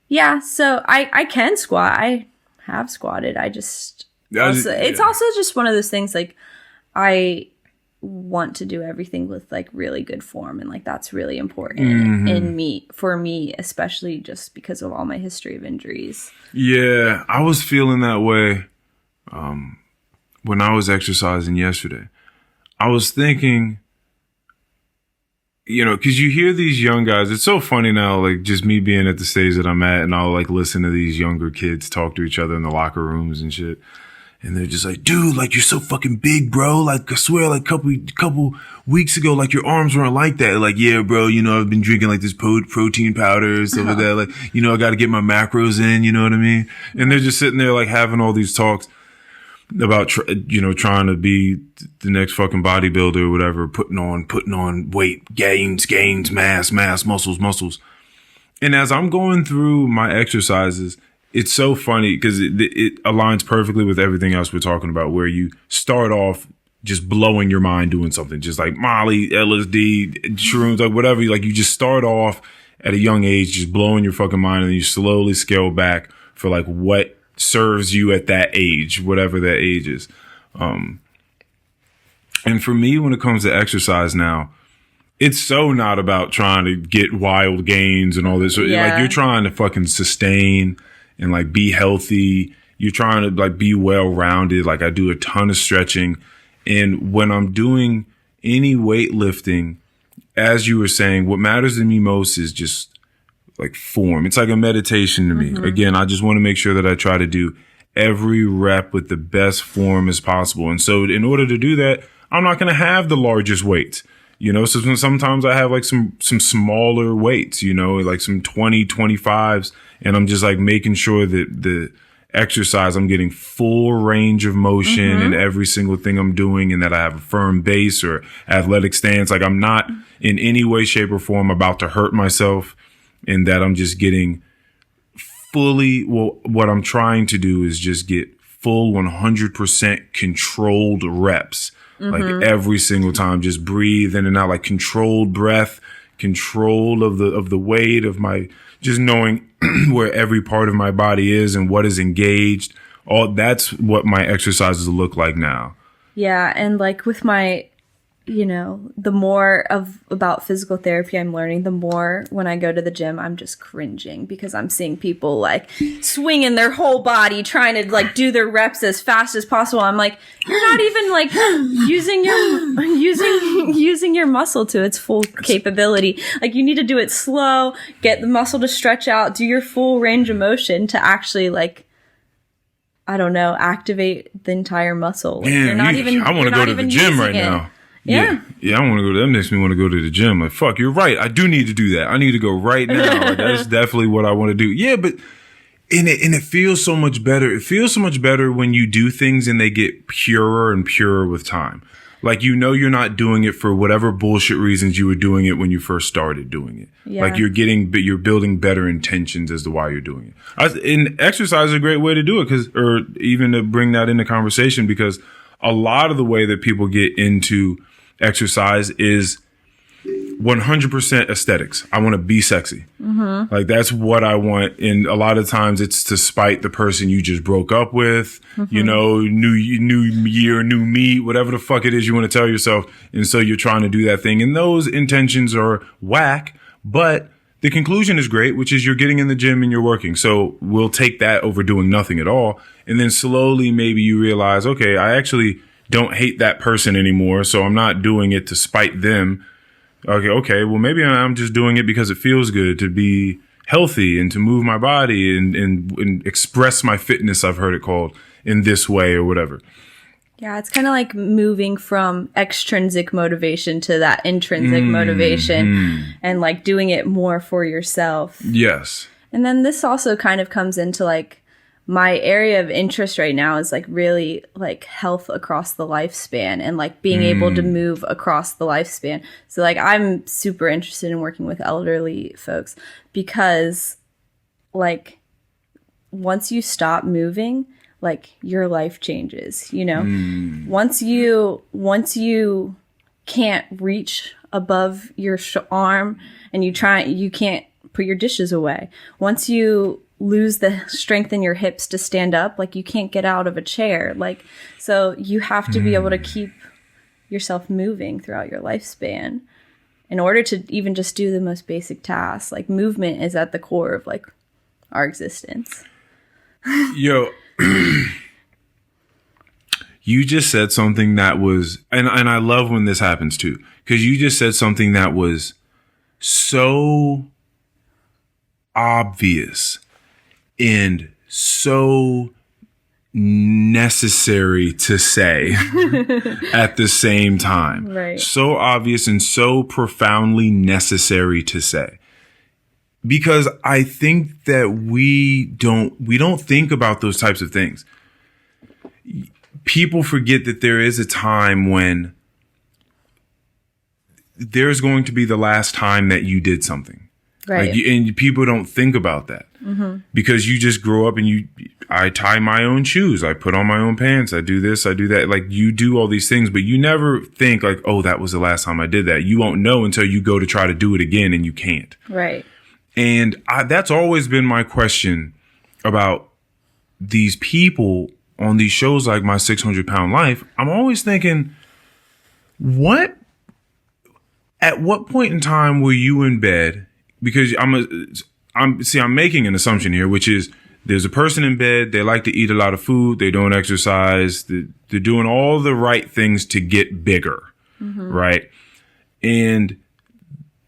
Yeah. So I can squat. I have squatted. It's also just one of those things. Like I want to do everything with like really good form, and like that's really important for me, especially just because of all my history of injuries. Yeah, I was feeling that way when I was exercising yesterday. I was thinking, because you hear these young guys. It's so funny now, like just me being at the stage that I'm at, and I'll like listen to these younger kids talk to each other in the locker rooms and shit. And they're just like, dude, like, you're so fucking big, bro. Like, I swear, like, couple weeks ago, like, your arms weren't like that. Like, yeah, bro, I've been drinking, like, this protein powder and stuff like that. Like, I got to get my macros in, you know what I mean? And they're just sitting there, like, having all these talks about, trying to be the next fucking bodybuilder or whatever, putting on weight, gains, mass, muscles. And as I'm going through my exercises, it's so funny because it aligns perfectly with everything else we're talking about, where you start off just blowing your mind doing something, just like Molly, LSD, shrooms, like whatever. Like you just start off at a young age, just blowing your fucking mind, and you slowly scale back for like what serves you at that age, whatever that age is. And for me, when it comes to exercise now, it's so not about trying to get wild gains and all this. Yeah. Like you're trying to fucking sustain and like be healthy. You're trying to like be well-rounded. Like I do a ton of stretching. And when I'm doing any weightlifting, as you were saying, what matters to me most is just like form. It's like a meditation to me. Again, I just want to make sure that I try to do every rep with the best form as possible. And so in order to do that, I'm not going to have the largest weights. So sometimes I have like some smaller weights, like some 25s. And I'm just like making sure that the exercise, I'm getting full range of motion in every single thing I'm doing, and that I have a firm base or athletic stance. Like I'm not in any way, shape, or form about to hurt myself, and that I'm just getting what I'm trying to do is just get full 100% controlled reps. Like every single time, just breathe in and out, like controlled breath, control of the weight of my, just knowing where every part of my body is and what is engaged. All that's what my exercises look like now. Yeah. And like with my, the more about physical therapy I'm learning, the more when I go to the gym, I'm just cringing because I'm seeing people like swinging their whole body, trying to like do their reps as fast as possible. I'm like, you're not even like using your muscle to its full capability. Like you need to do it slow, get the muscle to stretch out, do your full range of motion to actually like, I don't know, activate the entire muscle. Like, I want to go to the gym right now. Yeah, I want to go. That makes me want to go to the gym. Like, fuck, you're right. I do need to do that. I need to go right now. Like, that's definitely what I want to do. Yeah, but And it feels so much better. It feels so much better when you do things and they get purer and purer with time. Like, you know, you're not doing it for whatever bullshit reasons you were doing it when you first started doing it. Yeah. Like, you're building better intentions as to why you're doing it. And exercise is a great way to do it, or even to bring that into conversation, because a lot of the way that people get into exercise is 100% aesthetics. I want to be sexy. Mm-hmm. Like, that's what I want. And a lot of times it's to spite the person you just broke up with, you know, new year, new me, whatever the fuck it is you want to tell yourself. And so you're trying to do that thing. And those intentions are whack, but the conclusion is great, which is you're getting in the gym and you're working. So we'll take that over doing nothing at all. And then slowly maybe you realize, okay, I actually don't hate that person anymore. So I'm not doing it to spite them. Okay, well, maybe I'm just doing it because it feels good to be healthy and to move my body and express my fitness, I've heard it called, in this way or whatever. Yeah, it's kind of like moving from extrinsic motivation to that intrinsic motivation and like doing it more for yourself. Yes. And then this also kind of comes into like my area of interest right now is like really like health across the lifespan and like being able to move across the lifespan. So like I'm super interested in working with elderly folks because like once you stop moving, like your life changes, you know? Once you can't reach above your arm and you can't put your dishes away. Once you lose the strength in your hips to stand up, like you can't get out of a chair. Like, so you have to be able to keep yourself moving throughout your lifespan in order to even just do the most basic tasks. Like movement is at the core of like our existence. Yo, you just said something that was, and I love when this happens too, because you just said something that was so obvious and so necessary to say at the same time. Right. So obvious and so profoundly necessary to say. Because I think that we don't think about those types of things. People forget that there is a time when there's going to be the last time that you did something. Right. Like, and people don't think about that because you just grow up and I tie my own shoes. I put on my own pants. I do this. I do that. Like, you do all these things, but you never think like, oh, that was the last time I did that. You won't know until you go to try to do it again and you can't. Right. And that's always been my question about these people on these shows like My 600-Pound Life. I'm always thinking, at what point in time were you in bed? Because I'm making an assumption here, which is there's a person in bed. They like to eat a lot of food. They don't exercise. They're doing all the right things to get bigger. Right. And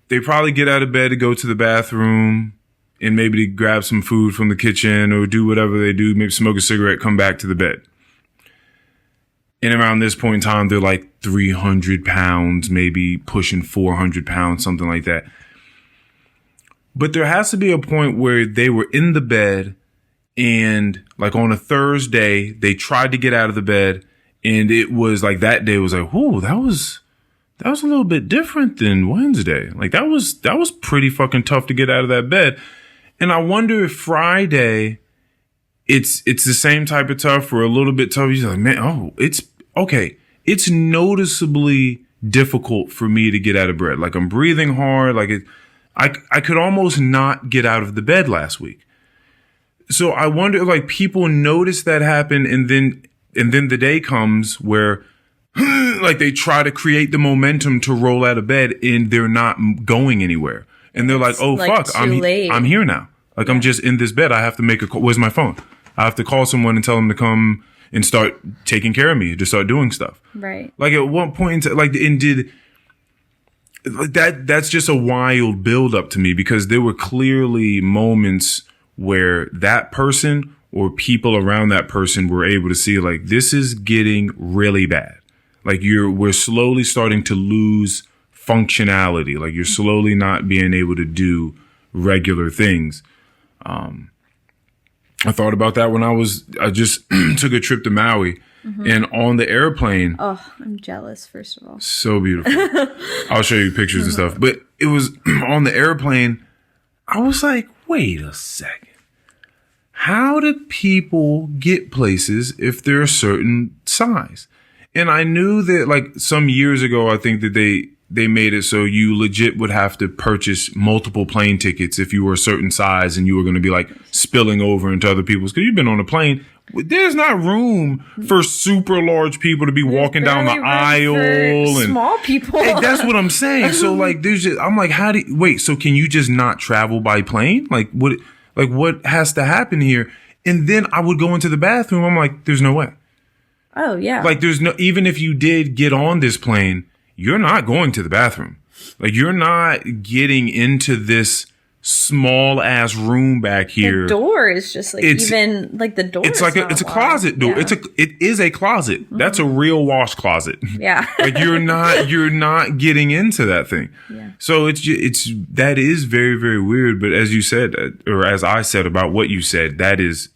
they probably get out of bed to go to the bathroom and maybe to grab some food from the kitchen or do whatever they do, maybe smoke a cigarette, come back to the bed. And around this point in time, they're like 300 pounds, maybe pushing 400 pounds, something like that. But there has to be a point where they were in the bed and like on a Thursday, they tried to get out of the bed and it was like that day was like, whoo, that was a little bit different than Wednesday. Like that was pretty fucking tough to get out of that bed. And I wonder if Friday, it's the same type of tough or a little bit tough. You're like, man, oh, it's okay. It's noticeably difficult for me to get out of bed. Like I'm breathing hard. Like I could almost not get out of the bed last week. So I wonder if like people notice that happen and then the day comes where like they try to create the momentum to roll out of bed and they're not going anywhere. And they're like, oh, like, fuck, I'm here now. Like, yeah. I'm just in this bed. I have to make a call. Where's my phone? I have to call someone and tell them to come and start taking care of me, to start doing stuff. Right. Like at one point, that's just a wild buildup to me because there were clearly moments where that person or people around that person were able to see like, this is getting really bad. Like we're slowly starting to lose functionality. Like you're slowly not being able to do regular things. I thought about that when I just took a trip to Maui, and on the airplane. Oh, I'm jealous, first of all. So beautiful. I'll show you pictures and stuff. But it was on the airplane. I was like, wait a second. How do people get places if they're a certain size? And I knew that like some years ago, I think that they made it so you legit would have to purchase multiple plane tickets if you were a certain size and you were going to be like spilling over into other people's. Because you've been on a plane. There's not room for super large people to be walking down the aisle and small people. Hey, that's what I'm saying. So like, I'm like, so can you just not travel by plane? Like what has to happen here? And then I would go into the bathroom. I'm like, there's no way. Oh yeah. Like even if you did get on this plane, you're not going to the bathroom. Like you're not getting into this small ass room back here. The door is just like the door. It's like it's a closet door. Yeah. It is a closet. Mm-hmm. That's a real wash closet. Yeah. Like you're not getting into that thing. Yeah. So that is very, very weird. But as you said, or as I said about what you said, that is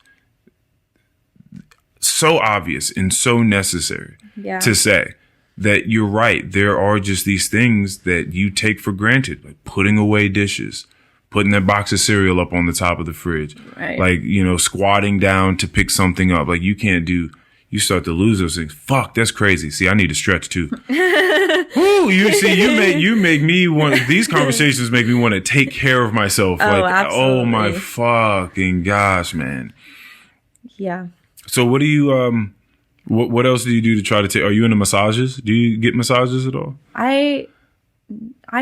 so obvious and so necessary to say. That you're right. There are just these things that you take for granted, like putting away dishes, putting that box of cereal up on the top of the fridge, right. Like, squatting down to pick something up. Like you start to lose those things. Fuck, that's crazy. See, I need to stretch too. Ooh, you make me want, these conversations make me want to take care of myself. Oh, like, absolutely. Oh my fucking gosh, man. Yeah. So what do you, what else do you do to try to take? Are you into massages? Do you get massages at all? I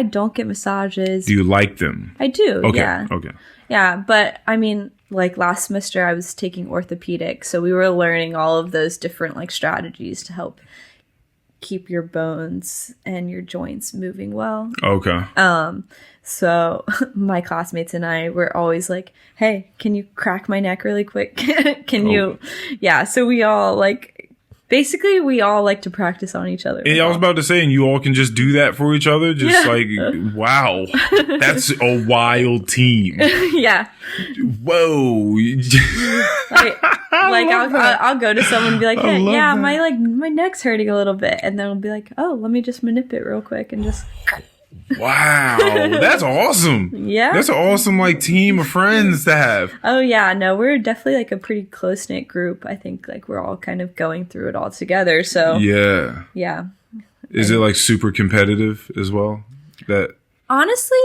don't get massages. Do you like them? I do. Okay. Yeah. Okay. Yeah, but I mean, like last semester I was taking orthopedics, so we were learning all of those different like strategies to help keep your bones and your joints moving well. Okay. So my classmates and I were always like, "Hey, can you crack my neck really quick? Can you?" Yeah. So we all like. Basically, we all like to practice on each other. And I was about to say, and you all can just do that for each other? Just like, wow. That's a wild team. Yeah. Whoa. I'll go to someone and be like, hey, yeah, my neck's hurting a little bit. And then I'll be like, oh, let me just manipulate real quick and just... Wow, that's awesome. Yeah. That's an awesome like team of friends to have. Oh yeah, no, we're definitely like a pretty close-knit group. I think like we're all kind of going through it all together. So yeah. Yeah. Is it like super competitive as well? That honestly,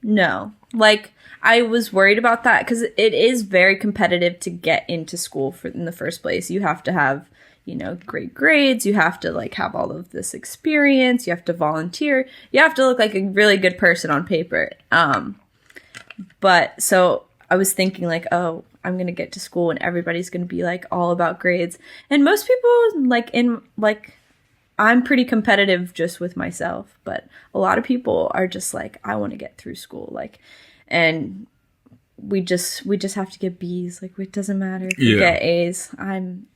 no. Like I was worried about that because it is very competitive to get into school in the first place. You have to have great grades. You have to like have all of this experience. You have to volunteer. You have to look like a really good person on paper. But so I was thinking like, oh, I'm going to get to school and everybody's going to be like all about grades. And most people I'm pretty competitive just with myself, but a lot of people are just like, I want to get through school. Like, and we just have to get B's. Like it doesn't matter if you get A's. I'm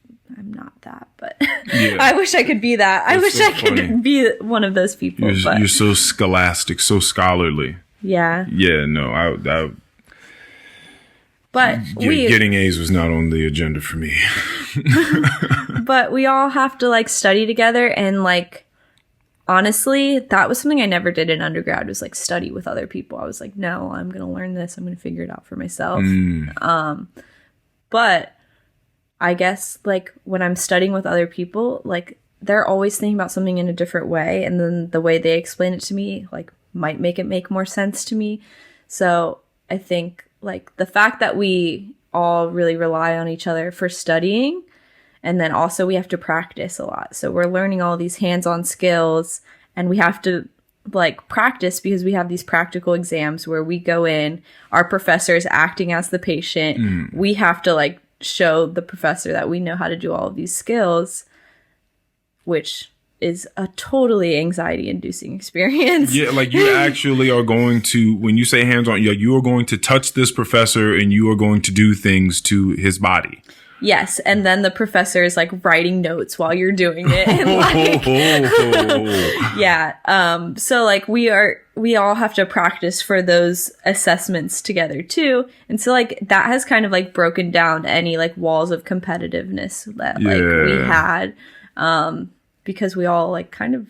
not that, but I wish I could be that. I wish I could be one of those people. You're so scholastic, so scholarly. Yeah. Yeah, no, but getting A's was not on the agenda for me. But we all have to like study together, and like honestly, that was something I never did in undergrad, was like study with other people. I was like, no, I'm going to learn this. I'm going to figure it out for myself. But I guess like when I'm studying with other people, like they're always thinking about something in a different way. And then the way they explain it to me, like might make more sense to me. So I think like the fact that we all really rely on each other for studying, and then also we have to practice a lot. So we're learning all these hands-on skills, and we have to like practice because we have these practical exams where we go in, our professor is acting as the patient. We have to like show the professor that we know how to do all of these skills, which is a totally anxiety-inducing experience. Yeah, like you actually are going to, when you say hands-on, you are going to touch this professor and you are going to do things to his body. Yes, and then the professor is like writing notes while you're doing it. And like, yeah. So like we all have to practice for those assessments together too. And so like that has kind of like broken down any like walls of competitiveness that like we had. Because we all like kind of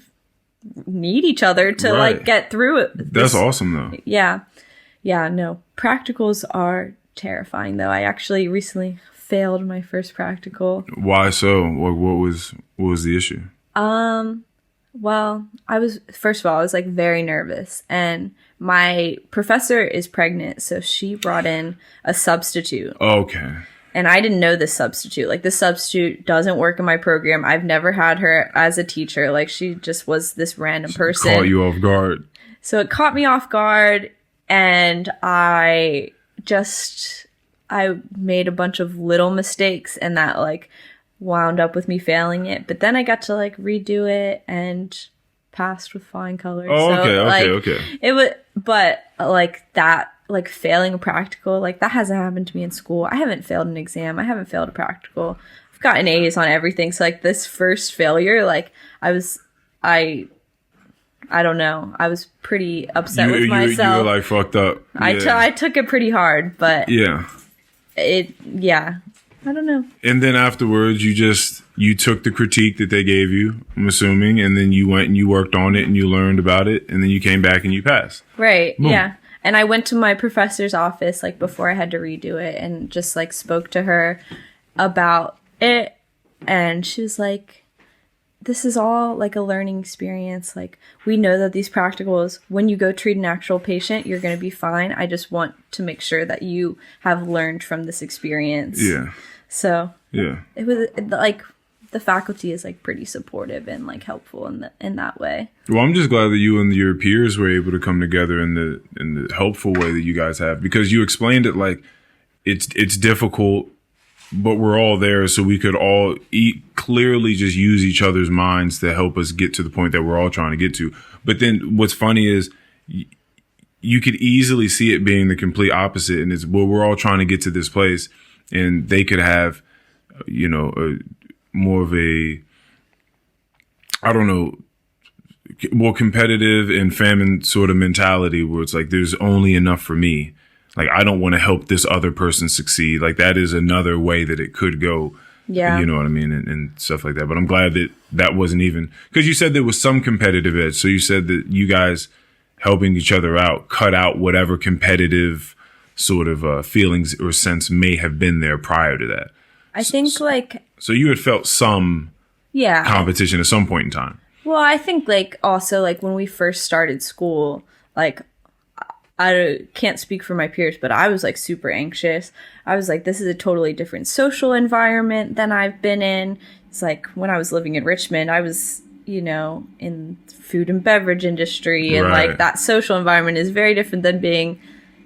need each other to like get through it. That's awesome though. Yeah. Yeah, no. Practicals are terrifying though. I actually recently failed my first practical. Why so? What was the issue? Well, I was like very nervous, and my professor is pregnant, so she brought in a substitute. Okay. And I didn't know this substitute. Like, this substitute doesn't work in my program. I've never had her as a teacher. Like, she just was this random person. Caught you off guard. So it caught me off guard, and I made a bunch of little mistakes, and that like wound up with me failing it. But then I got to like redo it and passed with flying colors. Oh, so, okay. It was, but like that, like failing a practical, like that hasn't happened to me in school. I haven't failed an exam. I haven't failed a practical. I've gotten A's on everything. So like this first failure, like I don't know. I was pretty upset with myself. You were like fucked up. Yeah. I took it pretty hard, but yeah. I don't know. And then afterwards, you took the critique that they gave you, I'm assuming, and then you went and you worked on it and you learned about it, and then you came back and you passed. Right. Boom. Yeah. And I went to my professor's office like before I had to redo it and just like spoke to her about it, and she was like, this is all like a learning experience. Like, we know that these practicals, when you go treat an actual patient, you're going to be fine. I just want to make sure that you have learned from this experience. Yeah. So yeah, it was like the faculty is like pretty supportive and like helpful in that way. Well, I'm just glad that you and your peers were able to come together in the helpful way that you guys have, because you explained it like it's difficult, but we're all there, so we could all clearly just use each other's minds to help us get to the point that we're all trying to get to. But then what's funny is you could easily see it being the complete opposite, and it's, well, we're all trying to get to this place, and they could have, more of a, I don't know, more competitive and famine sort of mentality where it's like, there's only enough for me. Like, I don't want to help this other person succeed. Like, that is another way that it could go. Yeah. You know what I mean? And stuff like that. But I'm glad that wasn't even, because you said there was some competitive edge. So you said that you guys helping each other out, cut out whatever competitive sort of feelings or sense may have been there prior to that. I think so you had felt some competition at some point in time. Well, I think like also like when we first started school, like I can't speak for my peers, but I was like super anxious. I was like, this is a totally different social environment than I've been in. It's like when I was living in Richmond, I was, in food and beverage industry, and like that social environment is very different than being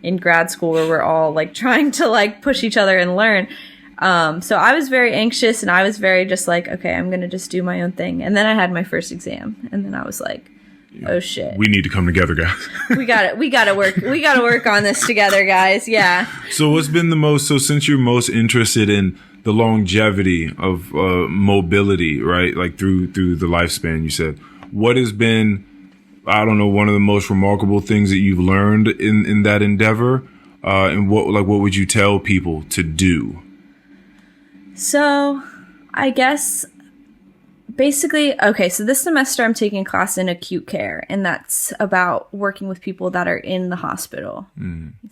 in grad school where we're all like trying to like push each other and learn. So I was very anxious, and I was very just like, okay, I'm going to just do my own thing. And then I had my first exam, and then I was like, oh shit. We need to come together, guys. we got to work on this together, guys. Yeah. So what's been since you're most interested in the longevity of mobility, right? Like through the lifespan, you said, what has been, I don't know, one of the most remarkable things that you've learned in that endeavor? And what would you tell people to do? So I guess basically, okay, so this semester I'm taking a class in acute care, and that's about working with people that are in the hospital.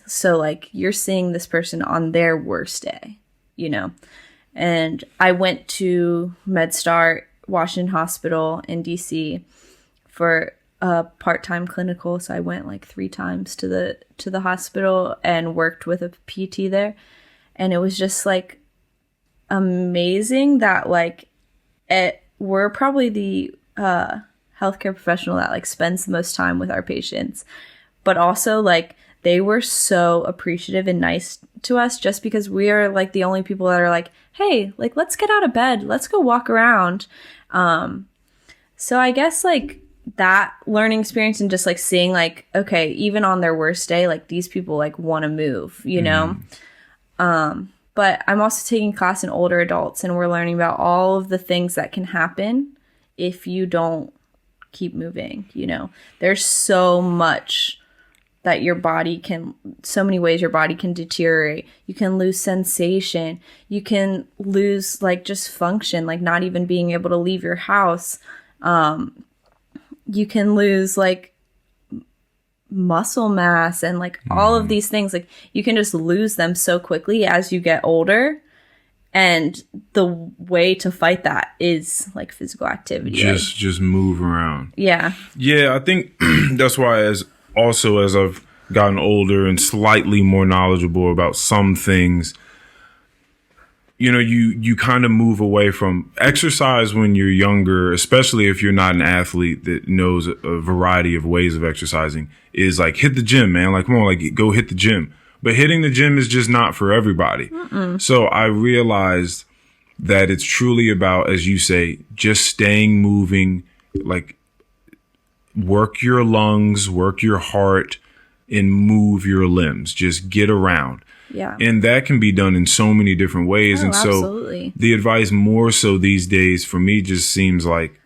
So like you're seeing this person on their worst day, and I went to MedStar Washington Hospital in DC for a part-time clinical. So I went like 3 times to the hospital and worked with a PT there. And it was just like amazing that like we're probably the healthcare professional that like spends the most time with our patients, but also like they were so appreciative and nice to us just because we are like the only people that are like, hey, like let's get out of bed, let's go walk around. So I guess like that learning experience and just like seeing like, okay, even on their worst day, like these people like want to move, But I'm also taking class in older adults, and we're learning about all of the things that can happen if you don't keep moving. You know, there's so much that your body can, so many ways your body can deteriorate. You can lose sensation. You can lose like just function, like not even being able to leave your house. You can lose like muscle mass and like all of these things. Like you can just lose them so quickly as you get older. And the way to fight that is like physical activity. Just move around. Yeah. Yeah, I think that's why as I've gotten older and slightly more knowledgeable about some things, you know, you kind of move away from exercise when you're younger, especially if you're not an athlete that knows a variety of ways of exercising, is like hit the gym, man. Like, come on, like go hit the gym. But hitting the gym is just not for everybody. So I realized that it's truly about, as you say, just staying moving, like work your lungs, work your heart, and move your limbs. Just get around. Yeah. And that can be done in so many different ways. Oh, and so absolutely. The advice more so these days for me just seems like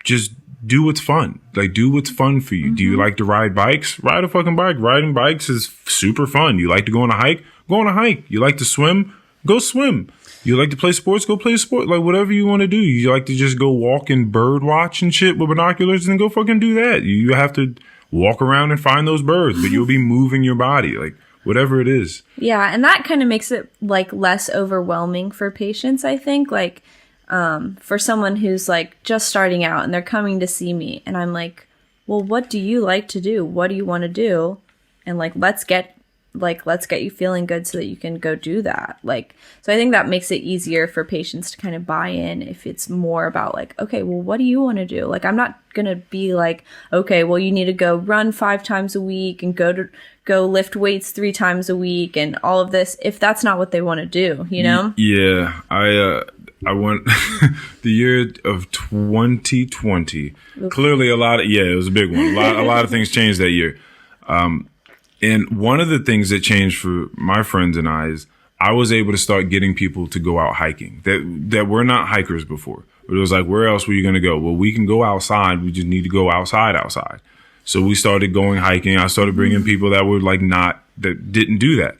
just do what's fun. Like do what's fun for you. Do you like to ride bikes? Ride a fucking bike. Riding bikes is super fun. You like to go on a hike? Go on a hike. You like to swim? Go swim. You like to play sports? Go play a sport. Like whatever you want to do. You like to just go walk and bird watch and shit with binoculars, and go fucking do that. You have to walk around and find those birds, but you'll be moving your body, like whatever it is. Yeah, and that kind of makes it like less overwhelming for patients, I think. Like for someone who's like just starting out and they're coming to see me, and I'm like, well, what do you like to do? What do you want to do? And like let's get you feeling good so that you can go do that. Like, so I think that makes it easier for patients to kind of buy in if it's more about like, okay, well, what do you want to do? Like, I'm not going to be like, okay, well, you need to go run 5 times a week and go lift weights 3 times a week and all of this, if that's not what they want to do, you know? Yeah. I went the year of 2020. Oops. Clearly it was a big one. A lot of things changed that year. And one of the things that changed for my friends and I is I was able to start getting people to go out hiking that were not hikers before. But it was like, where else were you going to go? Well, we can go outside. We just need to go outside. So we started going hiking. I started bringing people that were like that didn't do that.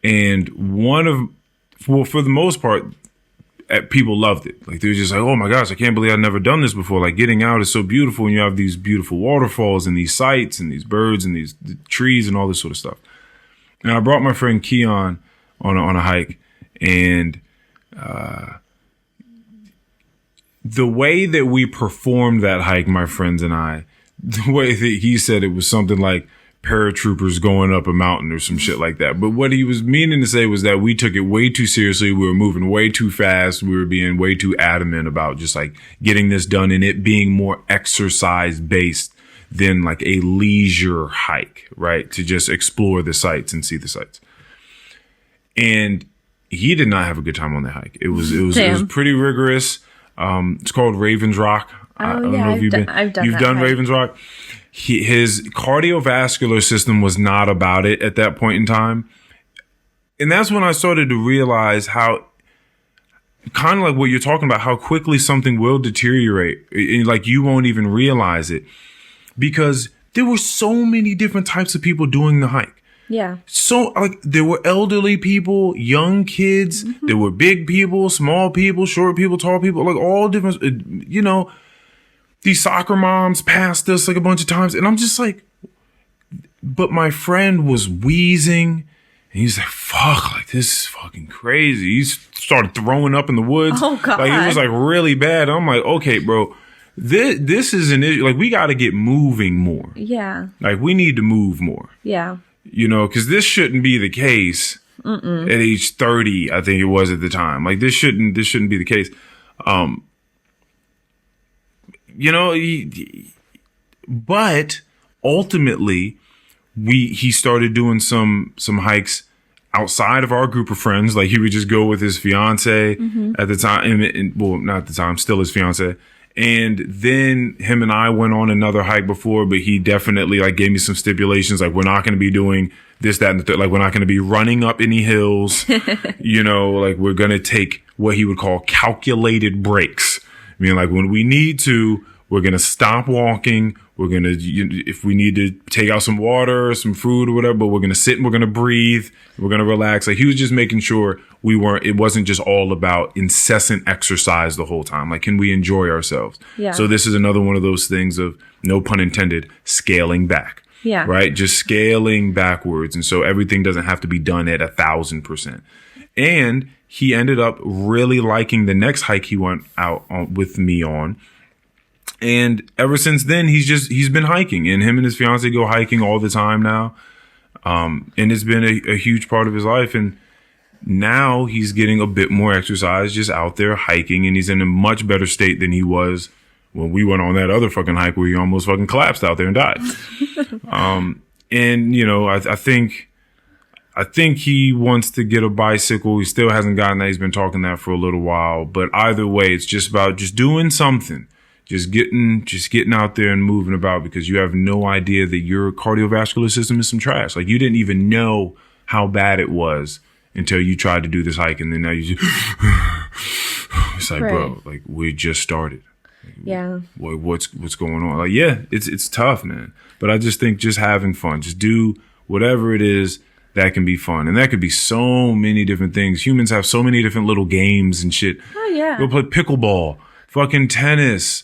And for the most part, people loved it. Like they were just like, oh my gosh, I can't believe I've never done this before. Like getting out is so beautiful, and you have these beautiful waterfalls and these sights and these birds and these trees and all this sort of stuff. And I brought my friend Keon on a hike, and the way that we performed that hike, my friends and I, the way that he said it was something like paratroopers going up a mountain or some shit like that. But what he was meaning to say was that we took it way too seriously. We were moving way too fast. We were being way too adamant about just like getting this done and it being more exercise based than like a leisure hike, right? To just explore the sights and see the sights. And he did not have a good time on the hike. It was pretty rigorous. It's called Ravens Rock. I don't know if you've done Ravens Rock. His cardiovascular system was not about it at that point in time. And that's when I started to realize how, kind of like what you're talking about, how quickly something will deteriorate. Like you won't even realize it, because there were so many different types of people doing the hike. Yeah. So like there were elderly people, young kids, there were big people, small people, short people, tall people, like all different, you know. These soccer moms passed us like a bunch of times. And I'm just like, but my friend was wheezing. And he's like, fuck, like this is fucking crazy. He started throwing up in the woods. Oh, God. Like it was like really bad. I'm like, okay, bro, this is an issue. Like we got to get moving more. Yeah. Like we need to move more. Yeah. You know, because this shouldn't be the case at age 30, I think it was at the time. Like this shouldn't be the case. You know, but ultimately, he started doing some hikes outside of our group of friends. Like he would just go with his fiance at the time, well, not at the time, still his fiance, And then him and I went on another hike before, but he definitely like gave me some stipulations. Like, we're not going to be doing this, that, and the third. Like, we're not going to be running up any hills. You know, like, we're going to take what he would call calculated breaks. I mean, like, when we need to, we're going to stop walking. We're going to, if we need to take out some water or some food or whatever, but we're going to sit and we're going to breathe. We're going to relax. Like, he was just making sure it wasn't just all about incessant exercise the whole time. Like, can we enjoy ourselves? Yeah. So this is another one of those things of, no pun intended, scaling back. Yeah. Right? Just scaling backwards. And so everything doesn't have to be done at 1,000%. And he ended up really liking the next hike he went out on, with me on. And ever since then, he's been hiking, and him and his fiance go hiking all the time now. And it's been a huge part of his life. And now he's getting a bit more exercise just out there hiking, and he's in a much better state than he was when we went on that other fucking hike where he almost fucking collapsed out there and died. And, you know, I think he wants to get a bicycle. He still hasn't gotten that. He's been talking that for a little while. But either way, it's just about just doing something. Just getting out there and moving about, because you have no idea that your cardiovascular system is some trash. Like, you didn't even know how bad it was until you tried to do this hike, and then now you just it's like, right. Bro, like, we just started. Like, yeah. What's going on? Like, yeah, it's tough, man. But I just think just having fun, just do whatever it is that can be fun, and that could be so many different things. Humans have so many different little games and shit. Oh yeah. Go play pickleball, fucking tennis.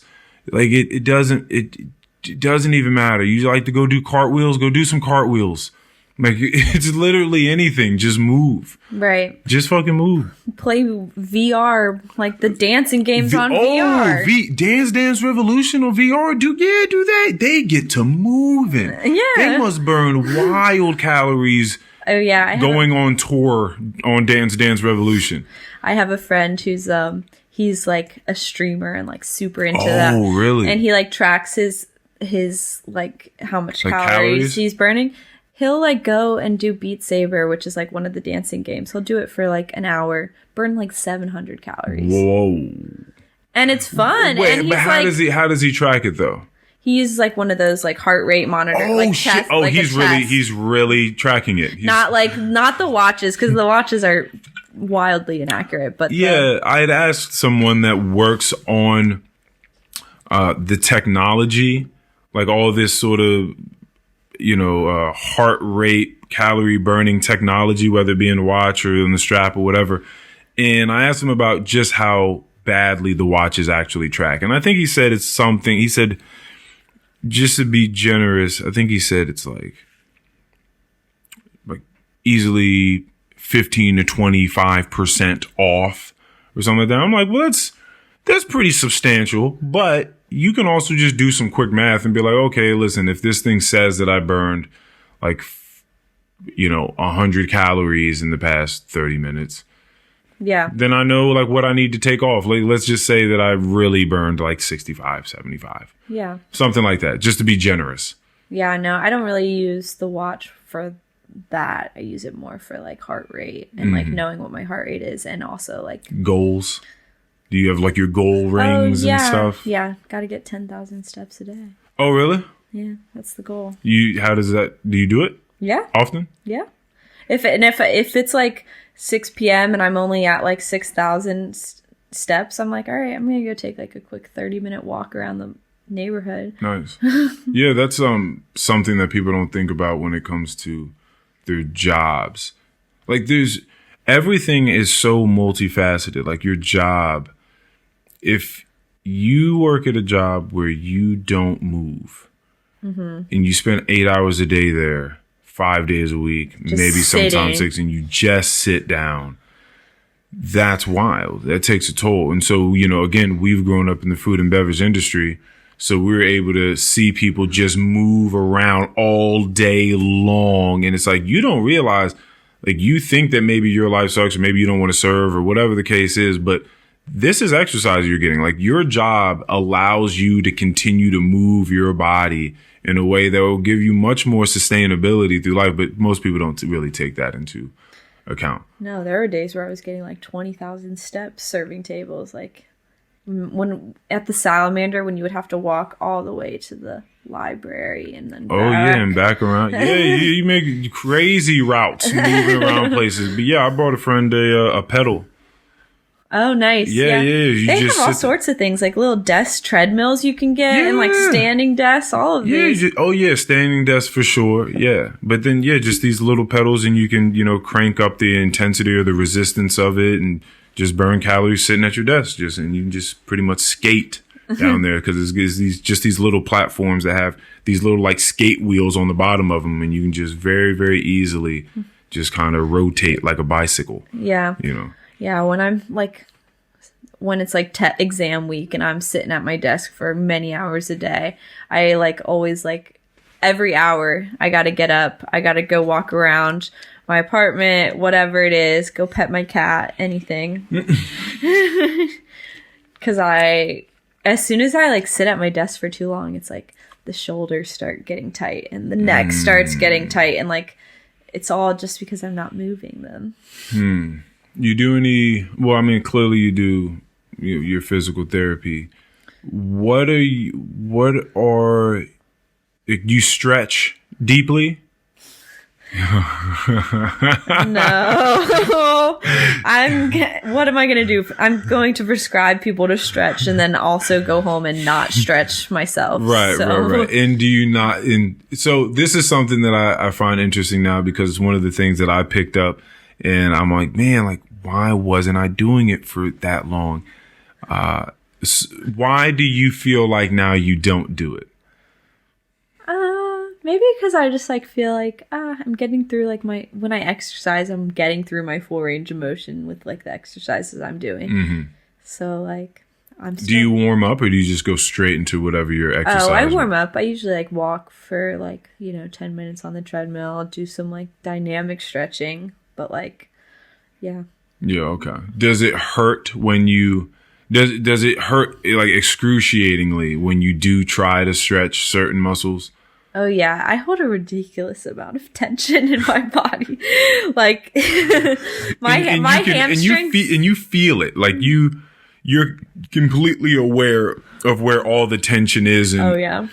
Like, it doesn't even matter. You like to go do cartwheels, go do some cartwheels. Like, it's literally anything. Just move. Right. Just fucking move. Play VR, like the dancing games on VR. Dance Revolution on VR. Do that. They get to moving. Yeah. They must burn wild calories. Oh yeah. Going on tour on Dance Revolution. I have a friend who's he's like a streamer and like super into that. Oh, really? And he like tracks his like how much calories he's burning. He'll like go and do Beat Saber, which is like one of the dancing games. He'll do it for like an hour, burn like 700 calories. Whoa. And it's fun. Wait, and but how does he track it though? He uses like one of those like heart rate monitor. Oh like shit! chest, Oh, like he's really tracking it. Not the watches, because the watches are wildly inaccurate. But yeah, I had asked someone that works on the technology, like all this sort of, heart rate, calorie burning technology, whether it be in the watch or in the strap or whatever. And I asked him about just how badly the watches actually track. And I think he said it's something. He said, just to be generous, I think he said it's like easily 15 to 25% off or something like that. I'm like, well, that's pretty substantial, but you can also just do some quick math and be like, okay, listen, if this thing says that I burned like, 100 calories in the past 30 minutes. Yeah. Then I know like what I need to take off. Like, let's just say that I really burned like 65, 75. Yeah. Something like that, just to be generous. Yeah, no, I don't really use the watch for that. I use it more for like heart rate and like knowing what my heart rate is, and also like goals. Do you have like your goal rings and stuff? Yeah, got to get 10,000 steps a day. Oh, really? Yeah, that's the goal. Do you do it? Yeah. Often? Yeah. If it's like 6 p.m. and I'm only at like 6,000 steps, I'm like, all right, I'm going to go take like a quick 30-minute walk around the neighborhood. Nice. Yeah, that's something that people don't think about when it comes to their jobs. Like, everything is so multifaceted. Like, your job, if you work at a job where you don't move and you spend 8 hours a day there, 5 days a week, just maybe sometimes 6, and you just sit down, that's wild. That takes a toll. And so, again, we've grown up in the food and beverage industry, so we're able to see people just move around all day long. And it's like, you don't realize, like, you think that maybe your life sucks or maybe you don't want to serve or whatever the case is, but this is exercise you're getting. Like, your job allows you to continue to move your body in a way that will give you much more sustainability through life. But most people don't really take that into account. No, there were days where I was getting like 20,000 steps serving tables. Like, when at the Salamander, when you would have to walk all the way to the library and then back. Oh yeah, and back around. Yeah, you make crazy routes moving around places. But yeah, I brought a friend a pedal. Oh, nice. Yeah. You they just have all sorts of things, like little desk treadmills you can get, and like standing desks, all of these. Standing desks for sure. Yeah. But then, just these little pedals, and you can, crank up the intensity or the resistance of it and just burn calories sitting at your desk. And you can just pretty much skate down there, because it's these little platforms that have these little like skate wheels on the bottom of them, and you can just very, very easily just kind of rotate like a bicycle. Yeah. Yeah, when it's like exam week and I'm sitting at my desk for many hours a day, I like always like every hour I got to get up, I got to go walk around my apartment, whatever it is, go pet my cat, anything. Cuz as soon as I like sit at my desk for too long, it's like the shoulders start getting tight and the neck starts getting tight, and like it's all just because I'm not moving them. You do any? Well, I mean, clearly you do your physical therapy. What are you stretch deeply? No. What am I going to do? I'm going to prescribe people to stretch and then also go home and not stretch myself. Right. And do you not? So this is something that I find interesting now, because it's one of the things that I picked up, and I'm like, man, like, why wasn't I doing it for that long? Why do you feel like now you don't do it? Maybe because I just like feel like I'm getting through like when I exercise, I'm getting through my full range of motion with like the exercises I'm doing. Mm-hmm. So like do you warm up, or do you just go straight into whatever you're exercising? Oh, I warm up. I usually like walk for like 10 minutes on the treadmill. I'll do some like dynamic stretching, but like yeah. Yeah, okay. Does it hurt when you does it hurt like excruciatingly when you do try to stretch certain muscles? Oh yeah, I hold a ridiculous amount of tension in my body. Like my hamstrings, and you feel it. Like you're completely aware of where all the tension is, and oh yeah.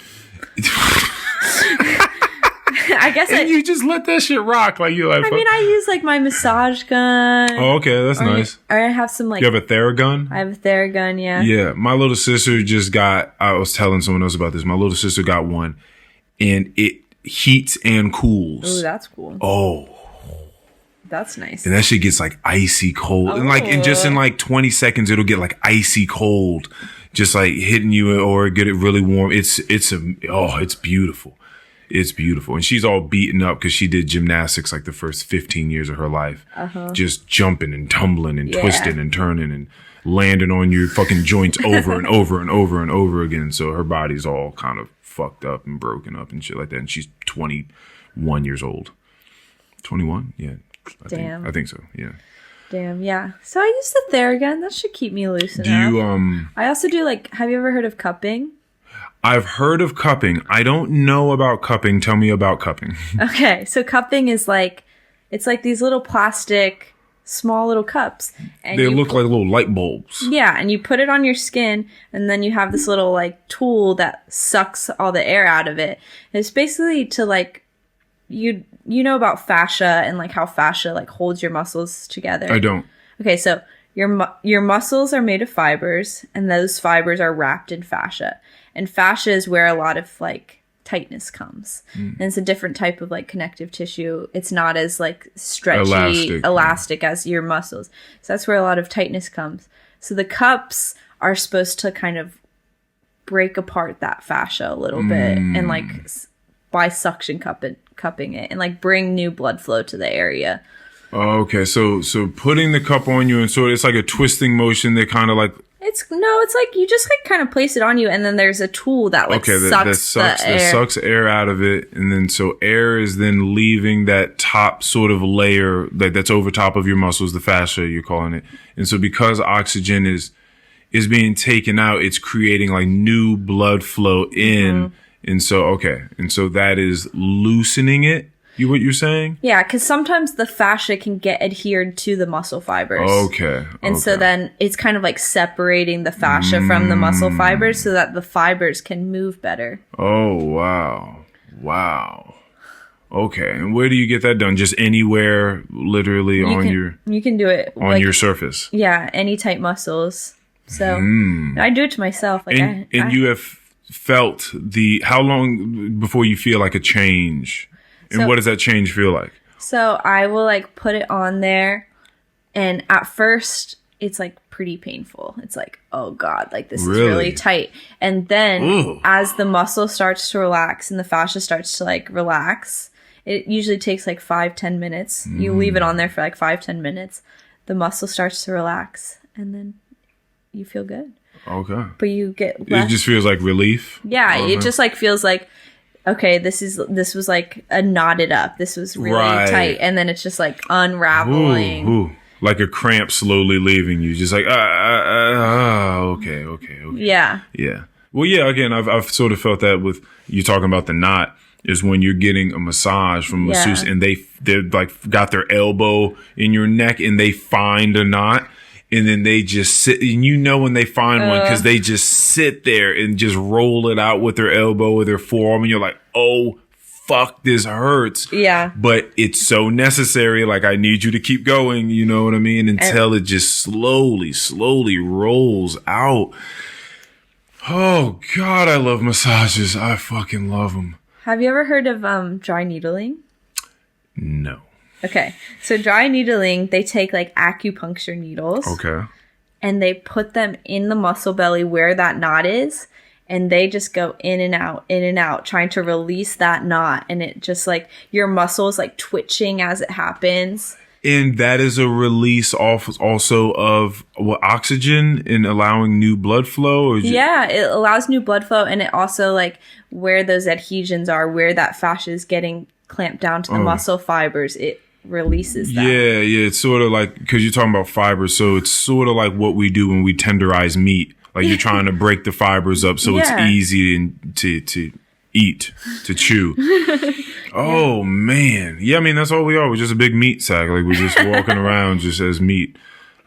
I guess you just let that shit rock. Like you like. I mean, I use like my massage gun. Oh, okay, that's nice. Or I have some like. You have a Theragun? I have a Theragun, yeah. Yeah, my little sister just got. I was telling someone else about this. My little sister got one, and it heats and cools. Oh, that's cool. Oh, that's nice. And that shit gets like icy cold, and like in like 20 seconds, it'll get like icy cold, just like hitting you or get it really warm. It's beautiful. It's beautiful. And she's all beaten up because she did gymnastics like the first 15 years of her life. Just jumping and tumbling and twisting and turning and landing on your fucking joints over and over and over and over again. So her body's all kind of fucked up and broken up and shit like that. And she's 21 years old. 21? Yeah. I think so. Yeah. Damn, yeah. So I use the Theragun. That should keep me loose enough. Do you, I also do like, have you ever heard of cupping? I've heard of cupping. I don't know about cupping. Tell me about cupping. Okay, so cupping is like, it's like these little plastic, small little cups. And they look like little light bulbs. Yeah, and you put it on your skin, and then you have this little like tool that sucks all the air out of it. And it's basically to like, you know about fascia and like how fascia like holds your muscles together. I don't. Okay, so your muscles are made of fibers, and those fibers are wrapped in fascia. And fascia is where a lot of like tightness comes. And it's a different type of like connective tissue. It's not as like stretchy, elastic as your muscles. So that's where a lot of tightness comes. So the cups are supposed to kind of break apart that fascia a little bit, and like by suction cupping it, and like bring new blood flow to the area. Okay, so putting the cup on you, and so it's like a twisting motion that kind of like. It's like you just like kind of place it on you, and then there's a tool that like sucks the air. That sucks air out of it, and then so air is then leaving that top sort of layer that's over top of your muscles, the fascia you're calling it. And so because oxygen is being taken out, it's creating like new blood flow in, and so that is loosening it. What you're saying? Yeah, because sometimes the fascia can get adhered to the muscle fibers. Okay. And so then it's kind of like separating the fascia from the muscle fibers so that the fibers can move better. Oh, wow. Wow. Okay. And where do you get that done? Just anywhere, literally You can do it on your surface. Yeah, any tight muscles. So I do it to myself. Like, and you have felt how long before you feel like a change? And what does that change feel like? So I will like put it on there, and at first it's like pretty painful. It's like, oh God, like this is really tight. And then as the muscle starts to relax and the fascia starts to like relax, it usually takes like 5-10 minutes. You leave it on there for like 5-10 minutes. The muscle starts to relax, and then you feel good. Okay. But you get less. It just feels like relief? Yeah, it just like feels like, okay, this was like a knotted up. This was really tight. And then it's just like unraveling. Ooh. Like a cramp slowly leaving you. Just like, okay. Yeah. Yeah. Well, yeah, again, I've sort of felt that with you talking about the knot is when you're getting a massage from a masseuse and they're like got their elbow in your neck and they find a knot. And then they just sit, and you know when they find one because they just sit there and just roll it out with their elbow or their forearm, and you're like, oh, fuck, this hurts. Yeah. But it's so necessary. Like, I need you to keep going, you know what I mean? Until it just slowly rolls out. Oh, God, I love massages. I fucking love them. Have you ever heard of dry needling? No. Okay, so dry needling, they take like acupuncture needles. Okay. And they put them in the muscle belly where that knot is. And they just go in and out, trying to release that knot. And it just like, your muscle is like twitching as it happens. And that is a release also of oxygen and allowing new blood flow? Yeah, it allows new blood flow. And it also like where those adhesions are, where that fascia is getting clamped down to the muscle fibers, it releases that. Yeah. It's sort of like, because you're talking about fibers, so it's sort of like what we do when we tenderize meat. Like you're trying to break the fibers up so it's easy to eat, to chew. Oh, man. Yeah, I mean, that's all we are. We're just a big meat sack. Like we're just walking around just as meat.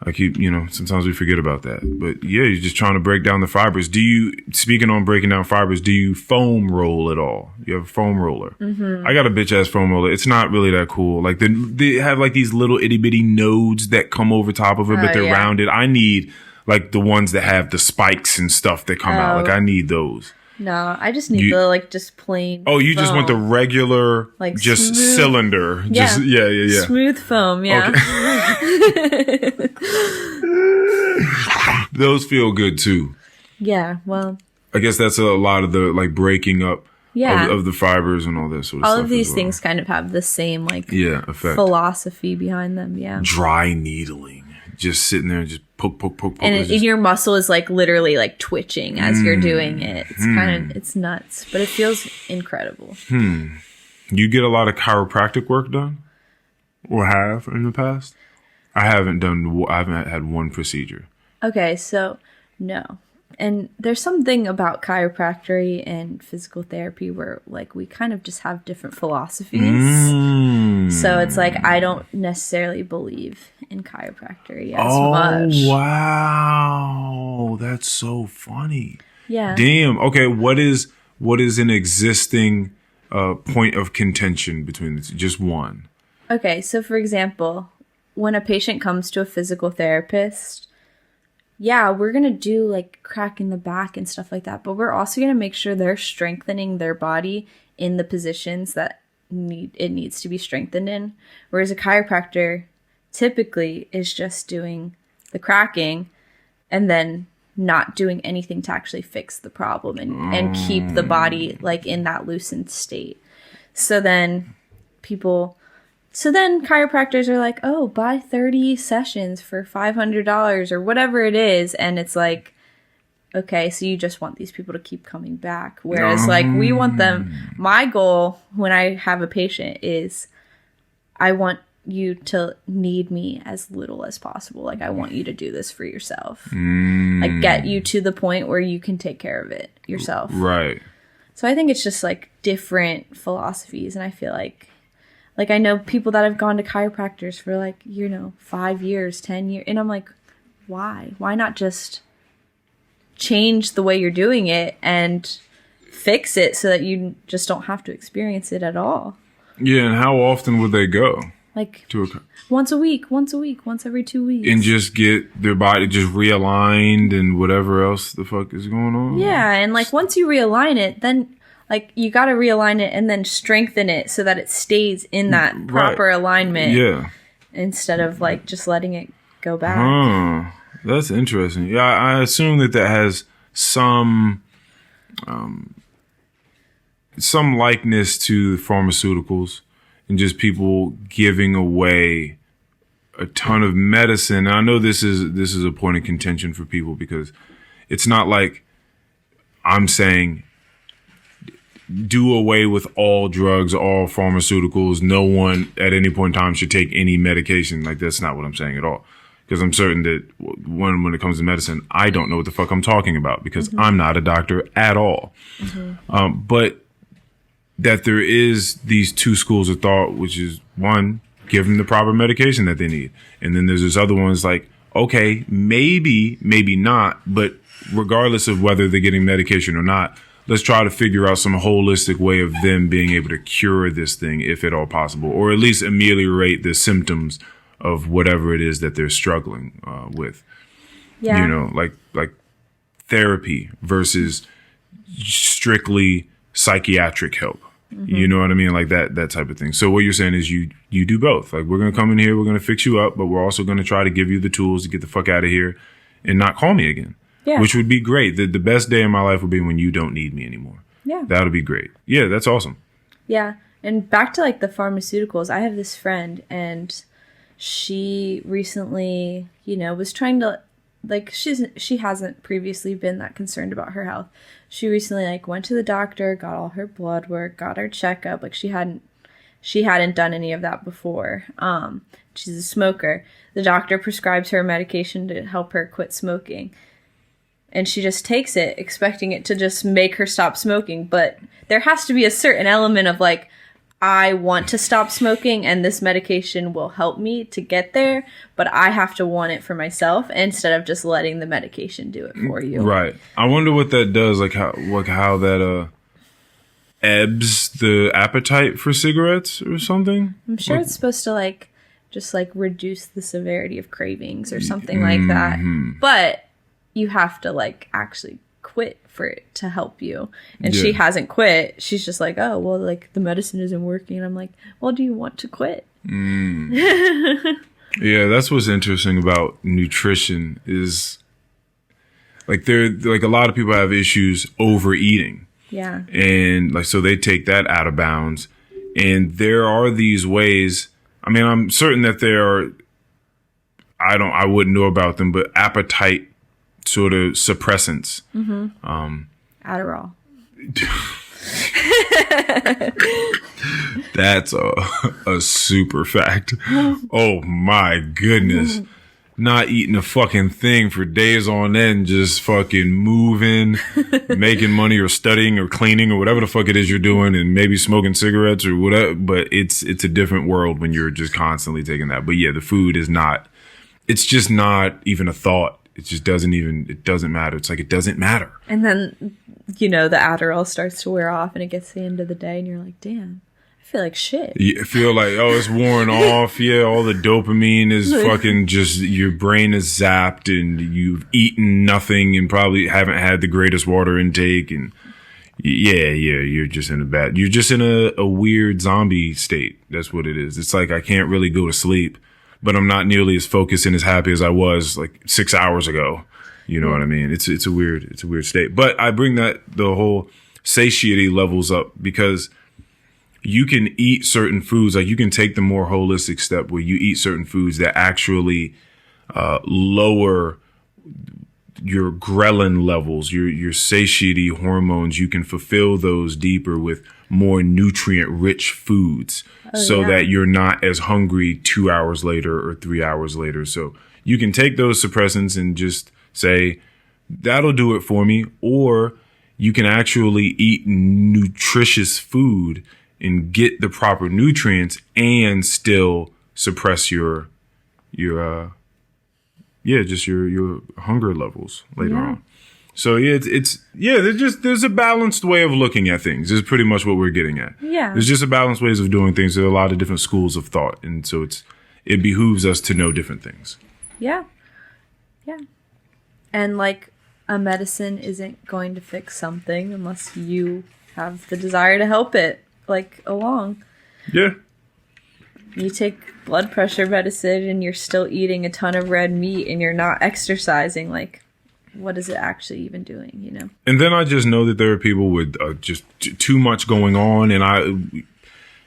Like, sometimes we forget about that. But yeah, you're just trying to break down the fibers. Speaking on breaking down fibers, do you foam roll at all? You have a foam roller? Mm-hmm. I got a bitch ass foam roller. It's not really that cool. Like they have like these little itty bitty nodes that come over top of it, but they're rounded. I need like the ones that have the spikes and stuff that come out. Like I need those. No, I just need the like just plain. Oh, you just want the regular, like just smooth, cylinder. Yeah. Yeah. Smooth foam. Yeah. Okay. Those feel good too. Yeah. Well, I guess that's a lot of the like breaking up of the fibers and all that sort of stuff. All of these things kind of have the same like effect. Philosophy behind them. Yeah. Dry needling. Just sitting there and just poke. And your muscle is like literally like twitching as you're doing it. It's it's nuts, but it feels incredible. You get a lot of chiropractic work done? Or have in the past? I haven't had one procedure. Okay, so no. And there's something about chiropractic and physical therapy where like we kind of just have different philosophies. So it's like I don't necessarily believe in chiropractic as much. Oh, wow. That's so funny. Yeah. Damn. Okay, what is an existing point of contention between the two? Just one. Okay, so for example, when a patient comes to a physical therapist, we're going to do like cracking the back and stuff like that. But we're also going to make sure they're strengthening their body in the positions that it needs to be strengthened in. Whereas a chiropractor typically is just doing the cracking and then not doing anything to actually fix the problem and keep the body like in that loosened state. So then chiropractors are like, oh, buy 30 sessions for $500 or whatever it is. And it's like, okay, so you just want these people to keep coming back. Whereas like we want them, my goal when I have a patient is I want you to need me as little as possible. Like I want you to do this for yourself. Like get you to the point where you can take care of it yourself. Right. So I think it's just like different philosophies. And I feel like Like, I know people that have gone to chiropractors for, like, 5 years, 10 years. And I'm like, why? Why not just change the way you're doing it and fix it so that you just don't have to experience it at all? Yeah, and how often would they go? Like, to a once a week, once every 2 weeks. And just get their body just realigned and whatever else the fuck is going on? Yeah, and, like, once you realign it, then... Like, you got to realign it and then strengthen it so that it stays in that proper alignment. Yeah. Instead of, like, just letting it go back. That's interesting. Yeah, I assume that has some likeness to pharmaceuticals and just people giving away a ton of medicine. And I know this is a point of contention for people because it's not like I'm saying do away with all drugs, all pharmaceuticals. No one at any point in time should take any medication. Like, that's not what I'm saying at all. Because I'm certain that when it comes to medicine, I don't know what the fuck I'm talking about because I'm not a doctor at all. But that there is these two schools of thought, which is one, give them the proper medication that they need. And then there's this other one is like, okay, maybe not, but regardless of whether they're getting medication or not, let's try to figure out some holistic way of them being able to cure this thing, if at all possible, or at least ameliorate the symptoms of whatever it is that they're struggling with. Yeah. Like therapy versus strictly psychiatric help. You know what I mean? Like that type of thing. So what you're saying is you do both. Like, we're going to come in here, we're going to fix you up, but we're also going to try to give you the tools to get the fuck out of here and not call me again. Yeah. Which would be great. The best day of my life would be when you don't need me anymore. Yeah. That would be great. Yeah, that's awesome. Yeah. And back to, like, the pharmaceuticals, I have this friend, and she recently, was trying to, like, she hasn't previously been that concerned about her health. She recently, like, went to the doctor, got all her blood work, got her checkup. Like, she hadn't done any of that before. She's a smoker. The doctor prescribes her medication to help her quit smoking. And she just takes it, expecting it to just make her stop smoking. But there has to be a certain element of, like, I want to stop smoking, and this medication will help me to get there, but I have to want it for myself instead of just letting the medication do it for you. Right. I wonder what that does, like how that ebbs the appetite for cigarettes or something. I'm sure it's supposed to, just reduce the severity of cravings or something like that. But you have to, actually quit for it to help you. And she hasn't quit. She's just like, oh, well, the medicine isn't working. And I'm like, well, do you want to quit? Yeah, that's what's interesting about nutrition is, a lot of people have issues overeating. Yeah. And, so they take that out of bounds. And there are these ways, I mean, I'm certain that there are, I wouldn't know about them, but appetite sort of suppressants. Adderall. That's a super fact. Oh my goodness. Not eating a fucking thing for days on end, just fucking moving, making money or studying or cleaning or whatever the fuck it is you're doing, and maybe smoking cigarettes or whatever. But it's a different world when you're just constantly taking that. But yeah, the food is not, it's just not even a thought. It just doesn't matter. It's like, it doesn't matter. And then, the Adderall starts to wear off and it gets to the end of the day and you're like, damn, I feel like shit. You feel like, oh, it's worn off. Yeah, all the dopamine is fucking just, your brain is zapped and you've eaten nothing and probably haven't had the greatest water intake. And yeah, you're just in a weird zombie state. That's what it is. It's like, I can't really go to sleep, but I'm not nearly as focused and as happy as I was 6 hours ago. You know what I mean? It's a weird state. But I bring the whole satiety levels up because you can eat certain foods. Like, you can take the more holistic step where you eat certain foods that actually lower your ghrelin levels, your satiety hormones. You can fulfill those deeper with more nutrient rich foods that you're not as hungry 2 hours later or 3 hours later. So you can take those suppressants and just say, that'll do it for me. Or you can actually eat nutritious food and get the proper nutrients and still suppress your hunger levels later on. So there's a balanced way of looking at things. Is pretty much what we're getting at. Yeah. There's just a balanced ways of doing things. There are a lot of different schools of thought, and so it behooves us to know different things. Yeah. Yeah. And like a medicine isn't going to fix something unless you have the desire to help it like along. Yeah. You take blood pressure medicine and you're still eating a ton of red meat and you're not exercising, like what is it actually even doing, you know? And then I just know that there are people with just too much going on, and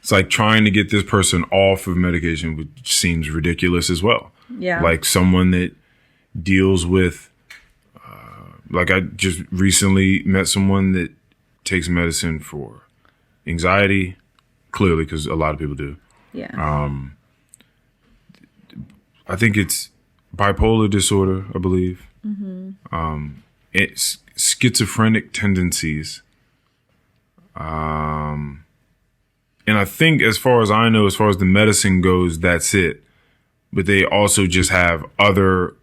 it's like trying to get this person off of medication, which seems ridiculous as well. Yeah. Like someone that deals with, like I just recently met someone that takes medicine for anxiety, clearly, because a lot of people do. Yeah. I think it's bipolar disorder, I believe. It's schizophrenic tendencies. And I think as far as I know, as far as the medicine goes, that's it. But they also just have other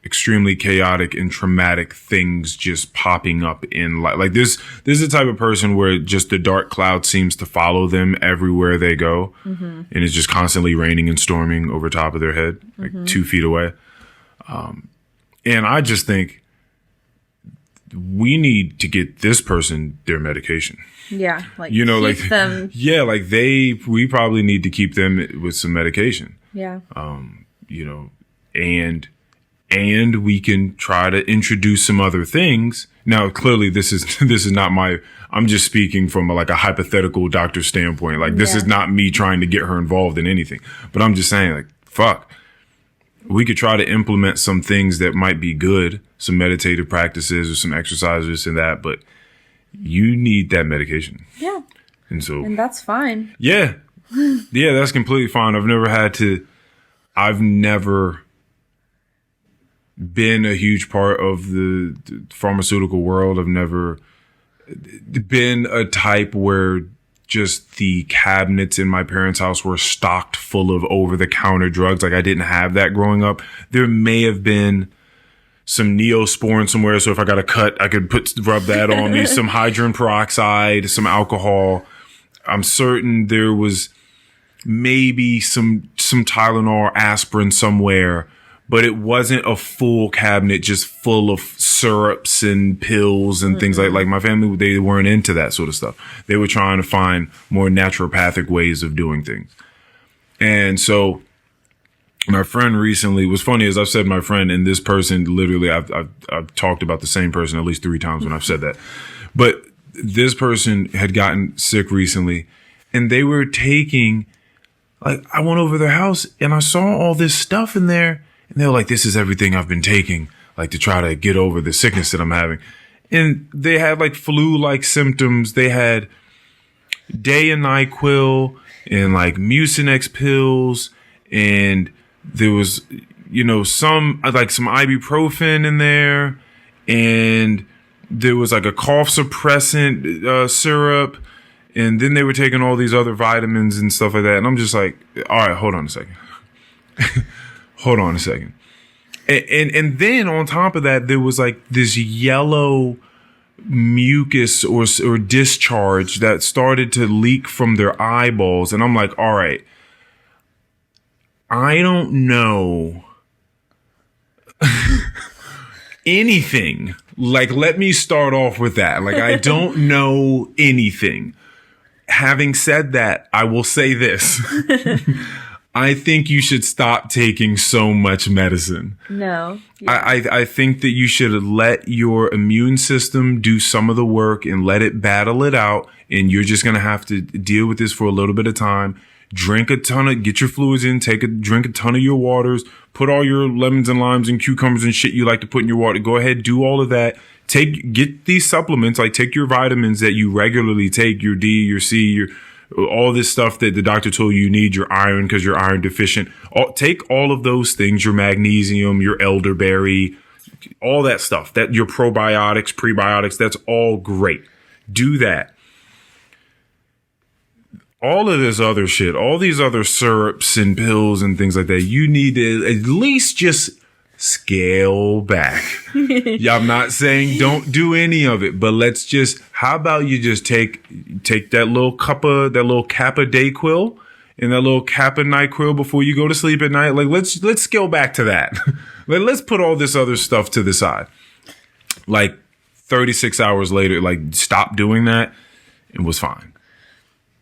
extremely chaotic and traumatic things just popping up in life. Like this is the type of person where just the dark cloud seems to follow them everywhere they go. And it's just constantly raining and storming over top of their head, like 2 feet away. And I just think we need to get this person their medication. Yeah. Like, you know, keep like them. Yeah, like we probably need to keep them with some medication. Yeah. You know, and we can try to introduce some other things. Now, clearly, this is not I'm just speaking from a hypothetical doctor standpoint. Like, this is not me trying to get her involved in anything. But I'm just saying, like, fuck. We could try to implement some things that might be good, some meditative practices or some exercises and that, but you need that medication. Yeah. And that's fine. Yeah. Yeah, that's completely fine. I've never been a huge part of the pharmaceutical world. I've never been a type where just the cabinets in my parents' house were stocked full of over-the-counter drugs. Like, I didn't have that growing up. There may have been some Neosporin somewhere, so if I got a cut, I could rub that on me. Some hydrogen peroxide, some alcohol. I'm certain there was maybe some Tylenol or aspirin somewhere, but it wasn't a full cabinet just full of syrups and pills and things like my family, they weren't into that sort of stuff. They were trying to find more naturopathic ways of doing things. And so my friend recently, what's funny is I've said my friend, and this person literally, I've talked about the same person at least 3 times when I've said that. But this person had gotten sick recently, and they were taking, like, I went over their house and I saw all this stuff in there. And they were like, this is everything I've been taking, like, to try to get over the sickness that I'm having. And they had like flu-like symptoms. They had day and NyQuil and like Mucinex pills. And there was, you know, some ibuprofen in there. And there was like a cough suppressant syrup. And then they were taking all these other vitamins and stuff like that. And I'm just like, all right, hold on a second. Hold on a second. And then on top of that, there was like this yellow mucus or discharge that started to leak from their eyeballs. And I'm like, all right, I don't know anything. Like, let me start off with that. Like, I don't know anything. Having said that, I will say this. I think you should stop taking so much medicine. No. Yeah. I think that you should let your immune system do some of the work and let it battle it out. And you're just going to have to deal with this for a little bit of time. Get your fluids in, drink a ton of your waters, put all your lemons and limes and cucumbers and shit you like to put in your water. Go ahead, do all of that. Get these supplements, like take your vitamins that you regularly take, your D, your C, all this stuff that the doctor told you need, your iron because you're iron deficient. Take all of those things, your magnesium, your elderberry, all that stuff, that your probiotics, prebiotics, that's all great. Do that. all of this other shit, all these other syrups and pills and things like that, you need to at least just scale back. Yeah, I'm not saying don't do any of it, but let's just, how about you just take that little Kappa Dayquil and that little Kappa NyQuil before you go to sleep at night. Like, let's scale back to that. Let's put all this other stuff to the side. Like 36 hours later, like stop doing that. It was fine.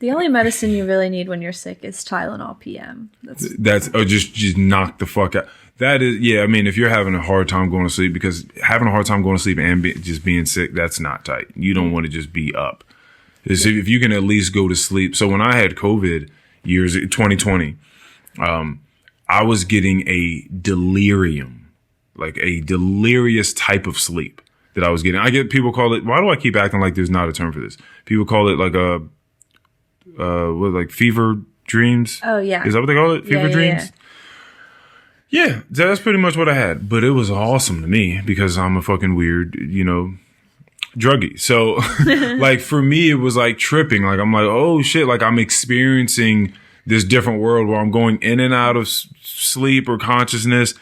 The only medicine you really need when you're sick is Tylenol PM. That's just knock the fuck out. That is, yeah. I mean, if you're having a hard time going to sleep, because having a hard time going to sleep and just being sick, that's not tight. You don't want to just be up. If you can at least go to sleep. So when I had COVID 2020, I was getting a delirium, like a delirious type of sleep that I was getting. I get people call it. Why do I keep acting like there's not a term for this? People call it like like fever dreams. Oh yeah, is that what they call it? Fever dreams. Yeah, that's pretty much what I had. But it was awesome to me because I'm a fucking weird, druggie. So like for me, it was like tripping. Like I'm like, oh shit, like I'm experiencing this different world where I'm going in and out of sleep or consciousness.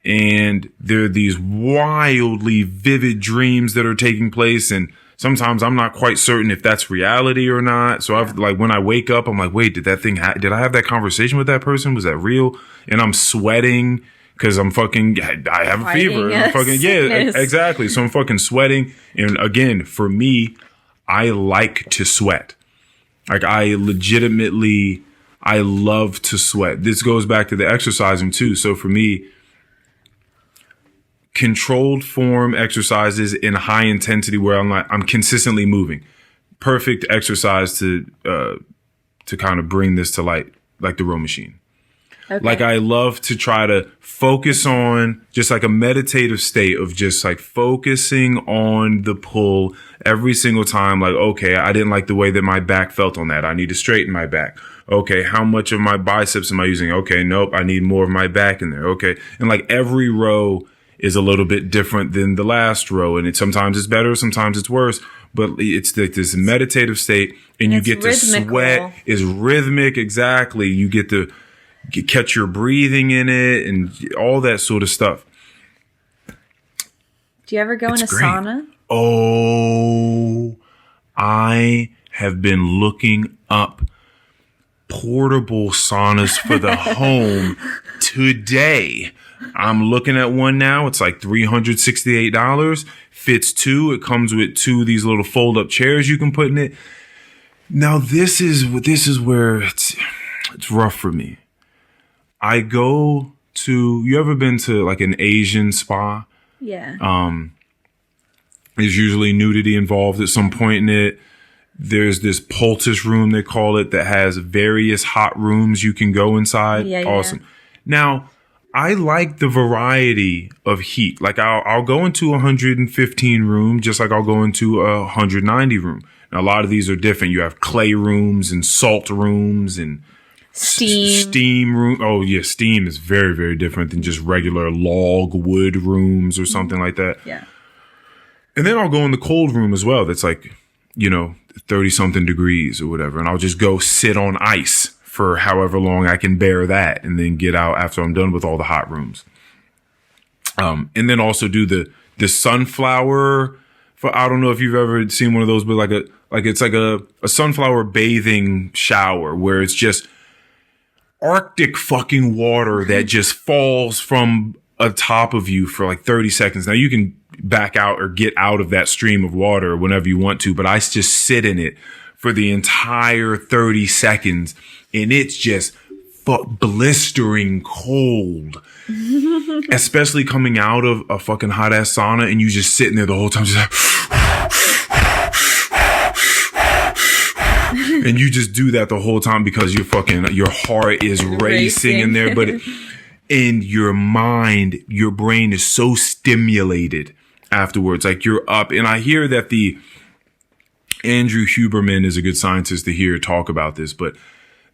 And there are these wildly vivid dreams that are taking place. And sometimes I'm not quite certain if that's reality or not. So I've like, when I wake up, I'm like, wait, did I have that conversation with that person? Was that real? And I'm sweating because I have a fever. And I'm fucking, yeah, exactly. So I'm fucking sweating. And again, for me, I like to sweat. Like I love to sweat. This goes back to the exercising too. So for me, controlled form exercises in high intensity where I'm consistently moving. Perfect exercise to kind of bring this to light, like the row machine. Okay. Like I love to try to focus on just like a meditative state of just like focusing on the pull every single time. Like, okay, I didn't like the way that my back felt on that. I need to straighten my back. Okay, how much of my biceps am I using? Okay, nope, I need more of my back in there. Okay. And like every row is a little bit different than the last row. And sometimes it's better, sometimes it's worse, but it's like this meditative state and you get rhythmical. To sweat. It's rhythmic. Exactly. You get to catch your breathing in it and all that sort of stuff. Do you ever go in a sauna? Oh, I have been looking up portable saunas for the home today. I'm looking at one now. It's like $368. Fits two. It comes with two of these little fold up chairs you can put in it. Now this is where it's rough for me. I go to, you ever been to like an Asian spa? Yeah. There's usually nudity involved at some point in it. There's this poultice room, they call it, that has various hot rooms you can go inside. Yeah, awesome. Yeah. Now, I like the variety of heat. Like I'll go into a 115 room, just like I'll go into a 190 room. Now, a lot of these are different. You have clay rooms and salt rooms and steam room. Oh yeah, steam is very, very different than just regular log wood rooms or something like that. Yeah. And then I'll go in the cold room as well. That's like, 30 something degrees or whatever. And I'll just go sit on ice for however long I can bear that and then get out after I'm done with all the hot rooms. And then also do the sunflower I don't know if you've ever seen one of those, but it's like a sunflower bathing shower where it's just Arctic fucking water that just falls from atop of you for like 30 seconds. Now you can back out or get out of that stream of water whenever you want to, but I just sit in it for the entire 30 seconds and it's just blistering cold. Especially coming out of a fucking hot ass sauna and you just sitting there the whole time just like, and you just do that the whole time because your heart is racing in there, but in your mind, your brain is so stimulated afterwards. Like you're up. And I hear that the Andrew Huberman is a good scientist to hear talk about this, but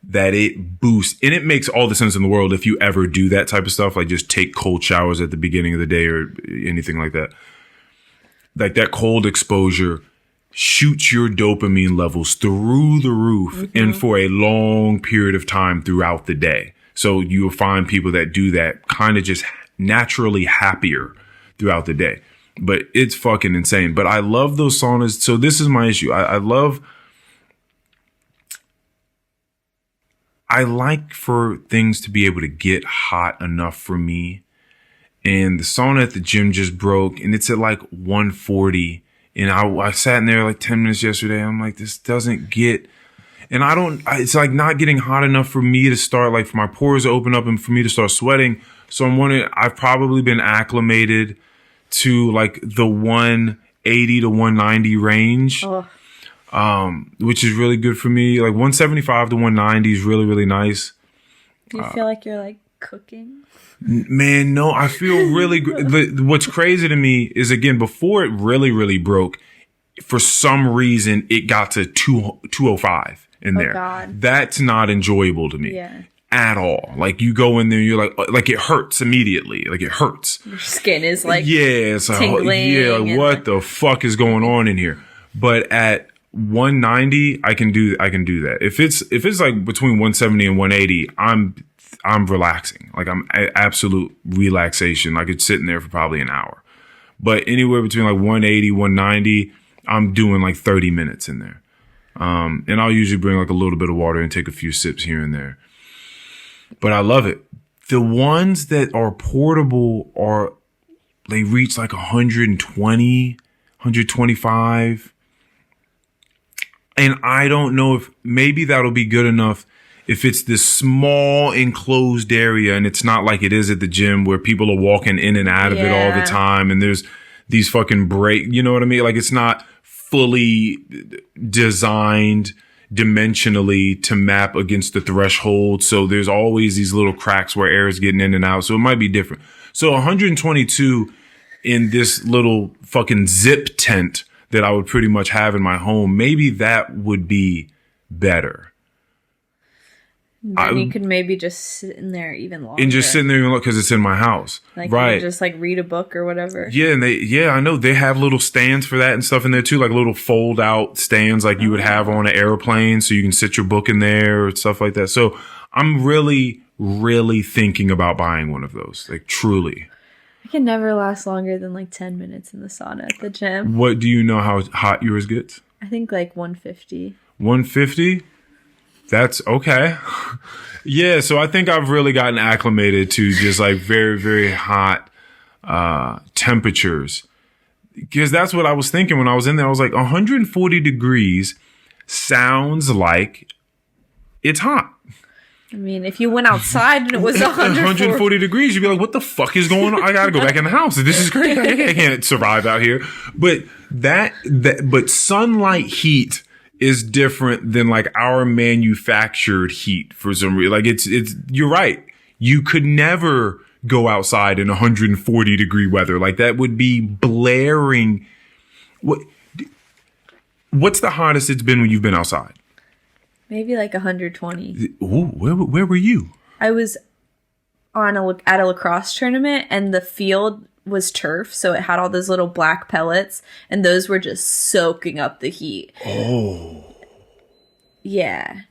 that it boosts, and it makes all the sense in the world if you ever do that type of stuff, like just take cold showers at the beginning of the day or anything like that. Like that cold exposure shoots your dopamine levels through the roof and for a long period of time throughout the day. So you will find people that do that kind of just naturally happier throughout the day. But it's fucking insane. But I love those saunas. So this is my issue. I like for things to be able to get hot enough for me. And the sauna at the gym just broke and it's at like 140. And I sat in there like 10 minutes yesterday. I'm like, this doesn't get, and it's like not getting hot enough for me to start, like for my pores to open up and for me to start sweating. So I'm wondering, I've probably been acclimated to like the 180 to 190 range, which is really good for me. Like 175 to 190 is really, really nice. Do you feel like you're like cooking? Man, no, I feel really good. What's crazy to me is, again, before it really, really broke, for some reason, it got to 205 in there. God. That's not enjoyable to me at all. Like, you go in there, you're like it hurts immediately. Like, it hurts. Your skin is like it's tingling. Like, what the fuck is going on in here? But at 190, I can do that. If it's like between 170 and 180, I'm relaxing. Like, I'm absolute relaxation. I could sit in there for probably an hour. But anywhere between like 180, 190, I'm doing like 30 minutes in there. And I'll usually bring like a little bit of water and take a few sips here and there. But I love it. The ones that are portable they reach like 120, 125. And I don't know if maybe that'll be good enough if it's this small enclosed area and it's not like it is at the gym where people are walking in and out of it all the time and there's these fucking you know what I mean? Like, it's not fully designed dimensionally to map against the threshold. So there's always these little cracks where air is getting in and out. So it might be different. So 122 in this little fucking zip tent that I would pretty much have in my home, maybe that would be better. Then you could maybe just sit in there even longer. And just sit in there even longer because it's in my house. Like, right. You just like read a book or whatever. Yeah, and I know they have little stands for that and stuff in there too, like little fold out stands like you would have on an airplane, so you can sit your book in there or stuff like that. So I'm really, really thinking about buying one of those. Like, truly. I can never last longer than like 10 minutes in the sauna at the gym. What do you know how hot yours gets? I think like 150. 150? That's okay. Yeah, so I think I've really gotten acclimated to just like very, very hot temperatures. Because that's what I was thinking when I was in there. I was like, 140 degrees sounds like it's hot. I mean, if you went outside and it was 140 degrees, you'd be like, what the fuck is going on? I gotta go back in the house. This is crazy. I can't survive out here. But but sunlight heat is different than like our manufactured heat for some reason. Like, it's you're right. You could never go outside in 140 degree weather. Like, that would be blaring. What's the hottest it's been when you've been outside? Maybe like 120. Ooh, where were you? I was at a lacrosse tournament, and the field was turf, so it had all those little black pellets, and those were just soaking up the heat. Oh. Yeah.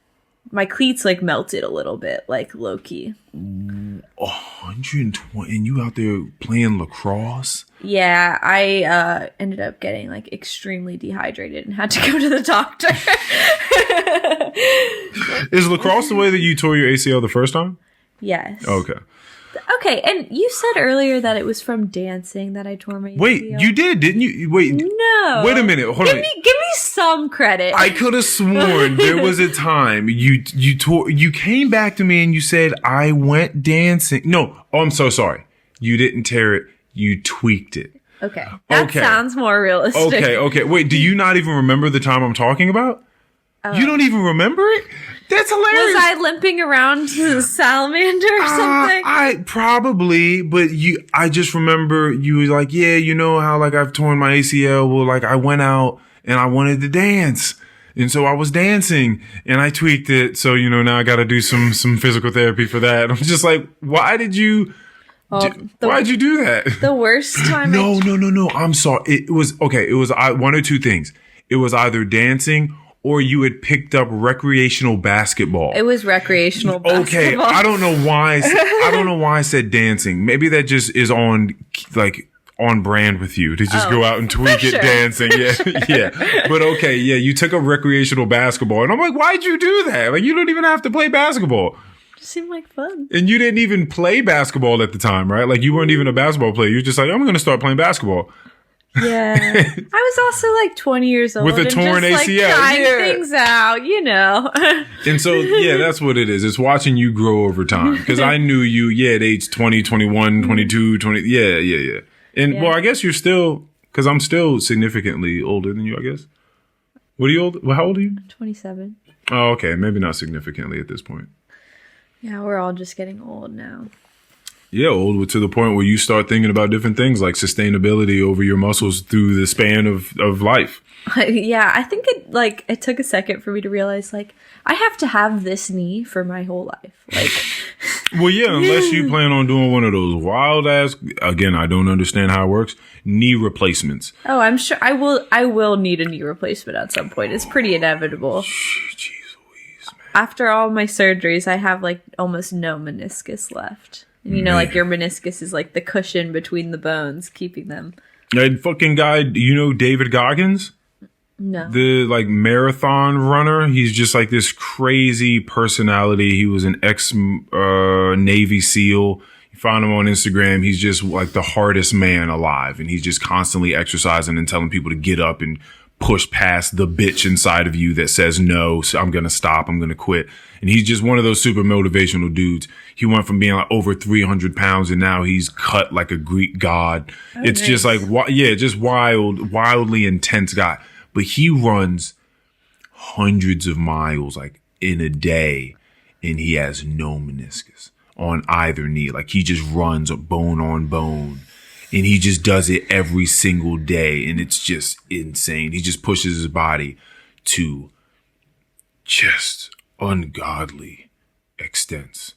My cleats like melted a little bit, like low key. 120, and you out there playing lacrosse? Yeah, I ended up getting like extremely dehydrated and had to go to the doctor. Is lacrosse the way that you tore your ACL the first time? Yes. Okay. Okay, and you said earlier that it was from dancing that I tore my ACL. Wait, you did, didn't you? Wait. No. Wait a minute. Hold on. Give me some credit. I could have sworn there was a time you came back to me and you said, I went dancing. No. Oh, I'm so sorry. You didn't tear it. You tweaked it. Okay. That sounds more realistic. Okay. Wait, do you not even remember the time I'm talking about? You don't even remember it? That's hilarious. Was I limping around to the salamander or something? I probably, but I just remember you were like, yeah, you know how like I've torn my ACL. Well, like I went out and I wanted to dance. And so I was dancing and I tweaked it. So, now I got to do some physical therapy for that. I'm just like, why did you... why'd you do that? The worst time. No. I'm sorry. It was one or two things. it was either dancing or you had picked up recreational basketball. It was recreational basketball. Okay, I don't know why I said dancing. Maybe that just is on brand with you to just go out and tweak it dancing. Yeah. Yeah. But okay, yeah, you took up recreational basketball. And I'm like, why'd you do that? Like, you don't even have to play basketball. It seemed like fun. And you didn't even play basketball at the time, right? Like, you weren't even a basketball player. You're just like, I'm going to start playing basketball. Yeah. I was also like 20 years old. With a torn just, ACL. Like, trying things out, you know. And so, yeah, that's what it is. It's watching you grow over time. Because I knew you, at age 20, 21, 22, 20. Yeah. And, well, I guess you're still, because I'm still significantly older than you, I guess. What are you old? Well, how old are you? 27. Oh, okay. Maybe not significantly at this point. Yeah, we're all just getting old now. Yeah, old to the point where you start thinking about different things like sustainability over your muscles through the span of life. Yeah, I think it took a second for me to realize, like, I have to have this knee for my whole life. Like, well, yeah, unless you plan on doing one of those wild ass, again, I don't understand how it works, knee replacements. Oh, I'm sure I will need a knee replacement at some point. It's pretty inevitable. Jeez Louise, man. After all my surgeries, I have like almost no meniscus left. And you know, like your meniscus is like the cushion between the bones, keeping them. That fucking guy, you know David Goggins? No. The like marathon runner. He's just like this crazy personality. He was an ex Navy SEAL. You find him on Instagram. He's just like the hardest man alive. And he's just constantly exercising and telling people to get up and push past the bitch inside of you that says, no, so I'm going to stop. I'm going to quit. And he's just one of those super motivational dudes. He went from being like over 300 pounds and now he's cut like a Greek god. Oh, it's nice. Just like, just wildly intense guy. But he runs hundreds of miles like in a day and he has no meniscus on either knee. Like he just runs bone on bone and he just does it every single day. And it's just insane. He just pushes his body to just ungodly extents.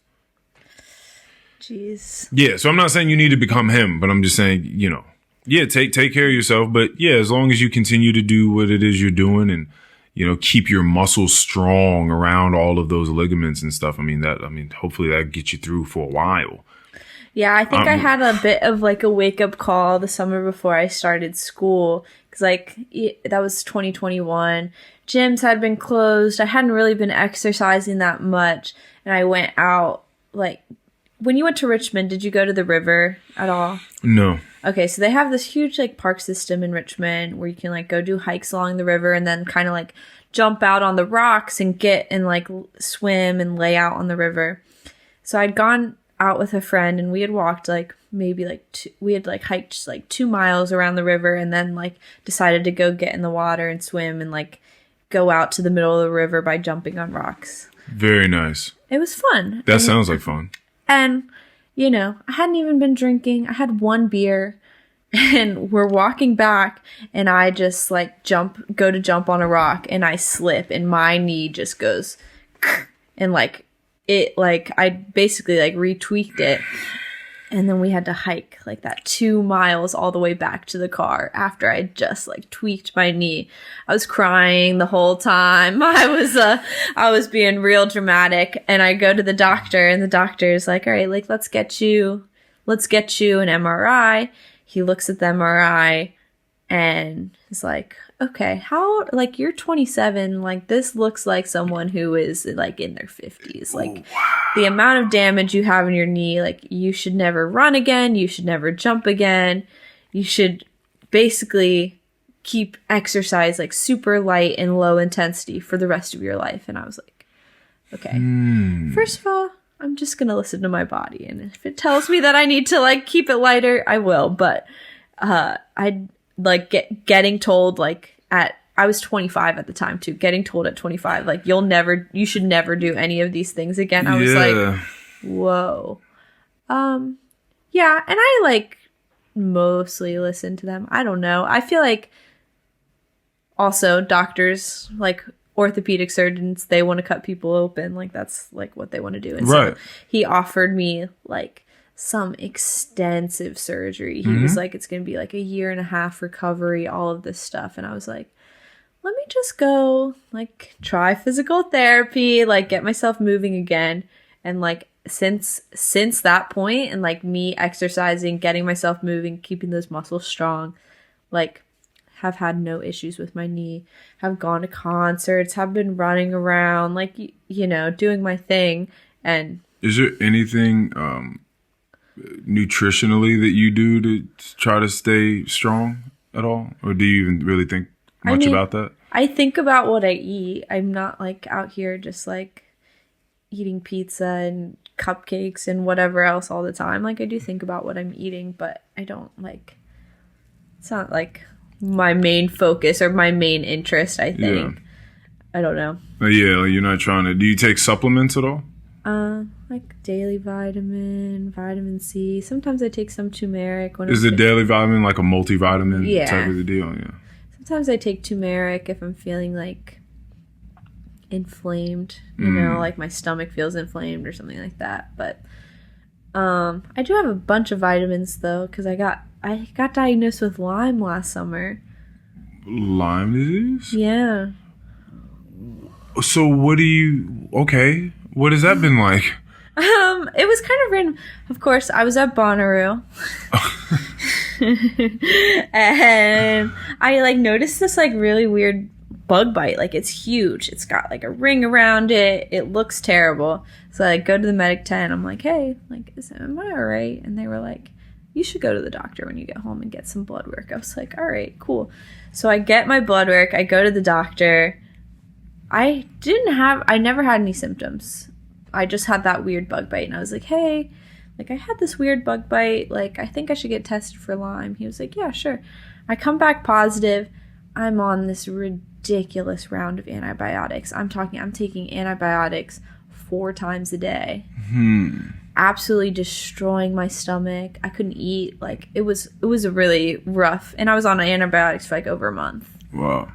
Jeez. Yeah. So I'm not saying you need to become him, but I'm just saying, you know, yeah, take care of yourself. But yeah, as long as you continue to do what it is you're doing and, you know, keep your muscles strong around all of those ligaments and stuff. Hopefully that gets you through for a while. Yeah, I think I had a bit of like a wake up call the summer before I started school. Cause like that was 2021. Gyms had been closed. I hadn't really been exercising that much. And I went out like, when you went to Richmond, did you go to the river at all? No. Okay, so they have this huge like park system in Richmond where you can like go do hikes along the river and then kind of like jump out on the rocks and get and like swim and lay out on the river. So I'd gone out with a friend and we had walked like maybe like we had like hiked like 2 miles around the river and then like decided to go get in the water and swim and like go out to the middle of the river by jumping on rocks. Very nice. It was fun. That sounds like fun. And, you know, I hadn't even been drinking. I had 1 beer and we're walking back and I just like go to jump on a rock and I slip and my knee just goes and like it, like I basically like retweaked it. And then we had to hike like that 2 miles all the way back to the car after I just like tweaked my knee. I was crying the whole time. I was being real dramatic and I go to the doctor and the doctor is like, all right, like let's get you an MRI. He looks at the MRI and is like, okay, how, like you're 27, like this looks like someone who is like in their 50s. Like the amount of damage you have in your knee, like you should never run again. You should never jump again. You should basically keep exercise like super light and low intensity for the rest of your life. And I was like, okay, first of all, I'm just going to listen to my body. And if it tells me that I need to like keep it lighter, I will. But I like getting told like I was 25 at the time too, getting told at 25, like you should never do any of these things again. I was like, whoa. Yeah. And I like mostly listen to them. I don't know. I feel like also doctors, like orthopedic surgeons, they want to cut people open. Like that's like what they want to do. And right. So he offered me like some extensive surgery. He was like, it's going to be like a 1.5 year recovery, all of this stuff. And I was like, let me just go, like, try physical therapy, like, get myself moving again. And, like, since that point and, like, me exercising, getting myself moving, keeping those muscles strong, like, have had no issues with my knee, have gone to concerts, have been running around, like, you know, doing my thing. And is there anything nutritionally that you do to try to stay strong at all? Or do you even really think much about that? I think about what I eat. I'm not, like, out here just, like, eating pizza and cupcakes and whatever else all the time. Like, I do think about what I'm eating, but I don't, like, it's not, like, my main focus or my main interest, I think. Yeah. I don't know. Yeah, like, you're not trying to... Do you take supplements at all? Like daily vitamin C. Sometimes I take some turmeric. Is the daily vitamin like a multivitamin type of the deal? Yeah. Sometimes I take turmeric if I'm feeling, like, inflamed. You know, like my stomach feels inflamed or something like that. But I do have a bunch of vitamins, though, because I got diagnosed with Lyme last summer. Lyme disease? Yeah. So what do you... Okay. What has that been like? It was kind of random. Of course, I was at Bonnaroo. And I, like, noticed this, like, really weird bug bite. Like, it's huge. It's got, like, a ring around it. It looks terrible. So I go to the medic tent. I'm like, hey, like, am I all right? And they were like, you should go to the doctor when you get home and get some blood work. I was like, all right, cool. So I get my blood work. I go to the doctor. I never had any symptoms. I just had that weird bug bite. And I was like, hey, like, I had this weird bug bite. Like, I think I should get tested for Lyme. He was like, yeah, sure. I come back positive. I'm on this ridiculous round of antibiotics. I'm taking antibiotics 4 times a day. Absolutely destroying my stomach. I couldn't eat. Like, it was a really rough. And I was on antibiotics for, like, over a month. Wow.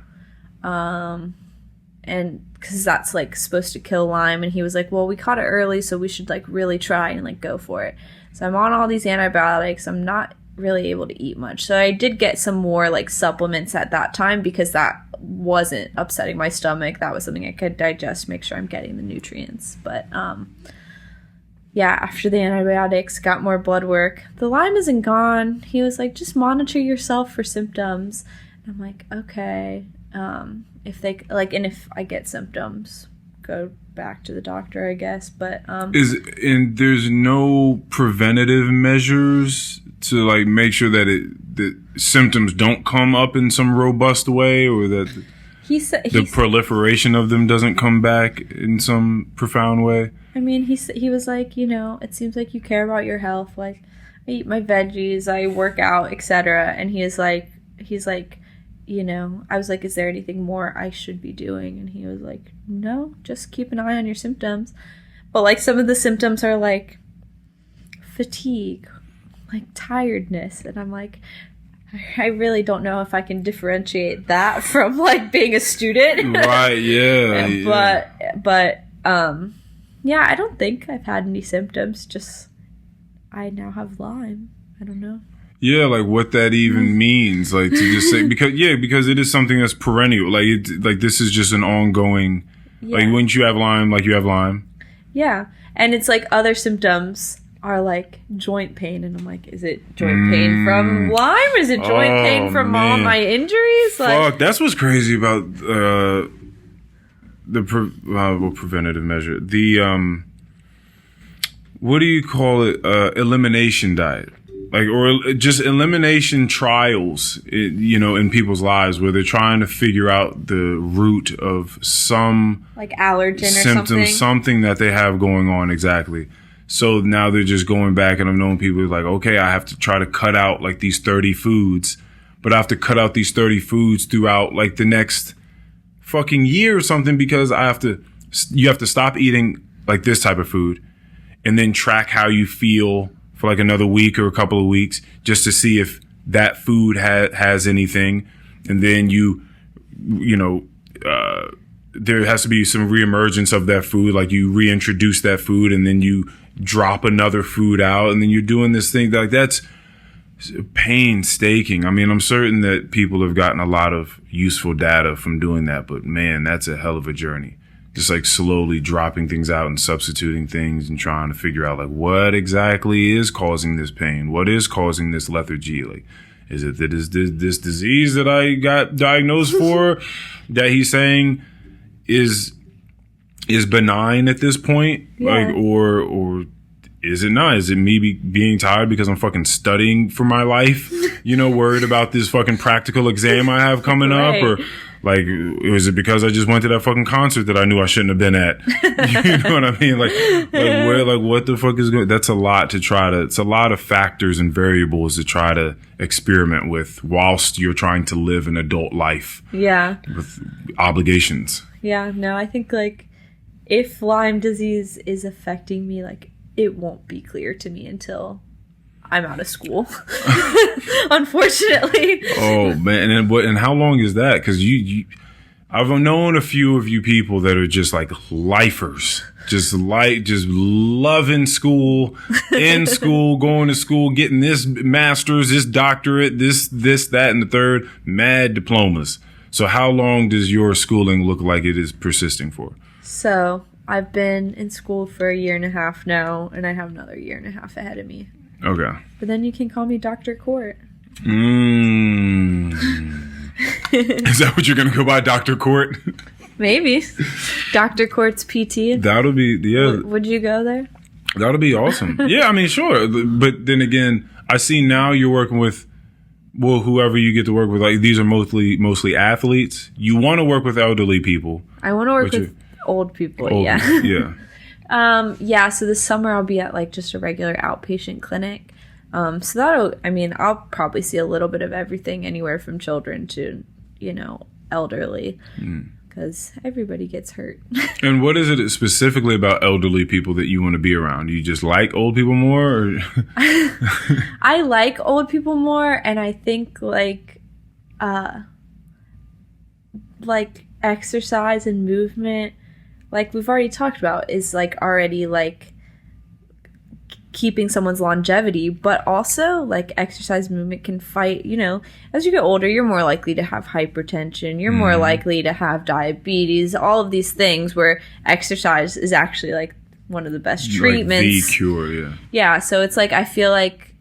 And because that's, like, supposed to kill Lyme. And he was like, well, we caught it early, so we should, like, really try and, like, go for it. So I'm on all these antibiotics. I'm not really able to eat much. So I did get some more, like, supplements at that time because that wasn't upsetting my stomach. That was something I could digest, make sure I'm getting the nutrients. But, yeah, after the antibiotics, got more blood work. The Lyme isn't gone. He was like, just monitor yourself for symptoms. And I'm like, okay. If I get symptoms, go back to the doctor, I guess. But there's no preventative measures to, like, make sure that symptoms don't come up in some robust way, or that the proliferation of them doesn't come back in some profound way. I mean, he was like, you know, it seems like you care about your health. Like, I eat my veggies, I work out, etc. And he's like, you know, I was like, is there anything more I should be doing? And he was like, no, just keep an eye on your symptoms. But, like, some of the symptoms are, like, fatigue, like, tiredness. And I'm like, I really don't know if I can differentiate that from, like, being a student. Right, yeah. But, yeah, I don't think I've had any symptoms. Just, I now have Lyme. I don't know. Yeah, like, what that even means, like, to just say, because it is something that's perennial. Like, this is just an ongoing, like, wouldn't you have Lyme, like, you have Lyme? Yeah, and it's like other symptoms are like joint pain, and I'm like, is it joint pain from Lyme? Is it joint pain from all my injuries? Fuck, that's what's crazy about the preventative measure. The, what do you call it? Elimination diet. Like, or just elimination trials, you know, in people's lives where they're trying to figure out the root of some, like, allergen symptom, or something that they have going on. Exactly. So now they're just going back, and I've known people like, okay, I have to try to cut out, like, these 30 foods, but I have to cut out these 30 foods throughout, like, the next fucking year or something, because you have to stop eating, like, this type of food and then track how you feel for, like, another week or a couple of weeks, just to see if that food has anything. And then you know, there has to be some reemergence of that food. Like, you reintroduce that food, and then you drop another food out, and then you're doing this thing. Like, that's painstaking. I mean, I'm certain that people have gotten a lot of useful data from doing that, but man, that's a hell of a journey. Just like slowly dropping things out and substituting things and trying to figure out like what exactly is causing this pain? What is causing this lethargy? Like, is it that is this disease that I got diagnosed for that he's saying is benign at this point? Yeah. Like, or is it not? Is it me being tired because I'm fucking studying for my life? You know, worried about this fucking practical exam I have coming Right. up? Or like, is it because I just went to that fucking concert that I knew I shouldn't have been at? You know what I mean? Like what the fuck is going? That's a lot to try to. It's a lot of factors and variables to try to experiment with whilst you're trying to live an adult life. Yeah. With obligations. Yeah. No, I think like if Lyme disease is affecting me, like it won't be clear to me until I'm out of school. Unfortunately. Oh man, and how long is that? Because I've known a few of you people that are just like lifers, just loving school, in school, going to school, getting this master's, this doctorate, this, that, and the third, mad diplomas. So how long does your schooling look like it is persisting for? So I've been in school for 1.5 years now, and I have another 1.5 years ahead of me. Okay. But then you can call me Dr. Court. Is that what you're going to go by, Dr. Court? Maybe. Dr. Court's PT. That'll be, yeah. Would you go there? That'll be awesome. Yeah, I mean, sure. But then again, I see now you're working with, well, whoever you get to work with. Like, these are mostly athletes. You want to work with elderly people. I want to work with old people, yeah. Yeah. Yeah, so this summer I'll be at like just a regular outpatient clinic. So I'll probably see a little bit of everything, anywhere from children to, elderly, because everybody gets hurt. And what is it specifically about elderly people that you want to be around? Do you just like old people more? Or? I like old people more, and I think like exercise and movement, like we've already talked about, is like already like keeping someone's longevity, but also like exercise movement can fight, as you get older, you're more likely to have hypertension, you're more likely to have diabetes, all of these things where exercise is actually like one of the best treatments. Like the cure, yeah. Yeah, so it's like I feel like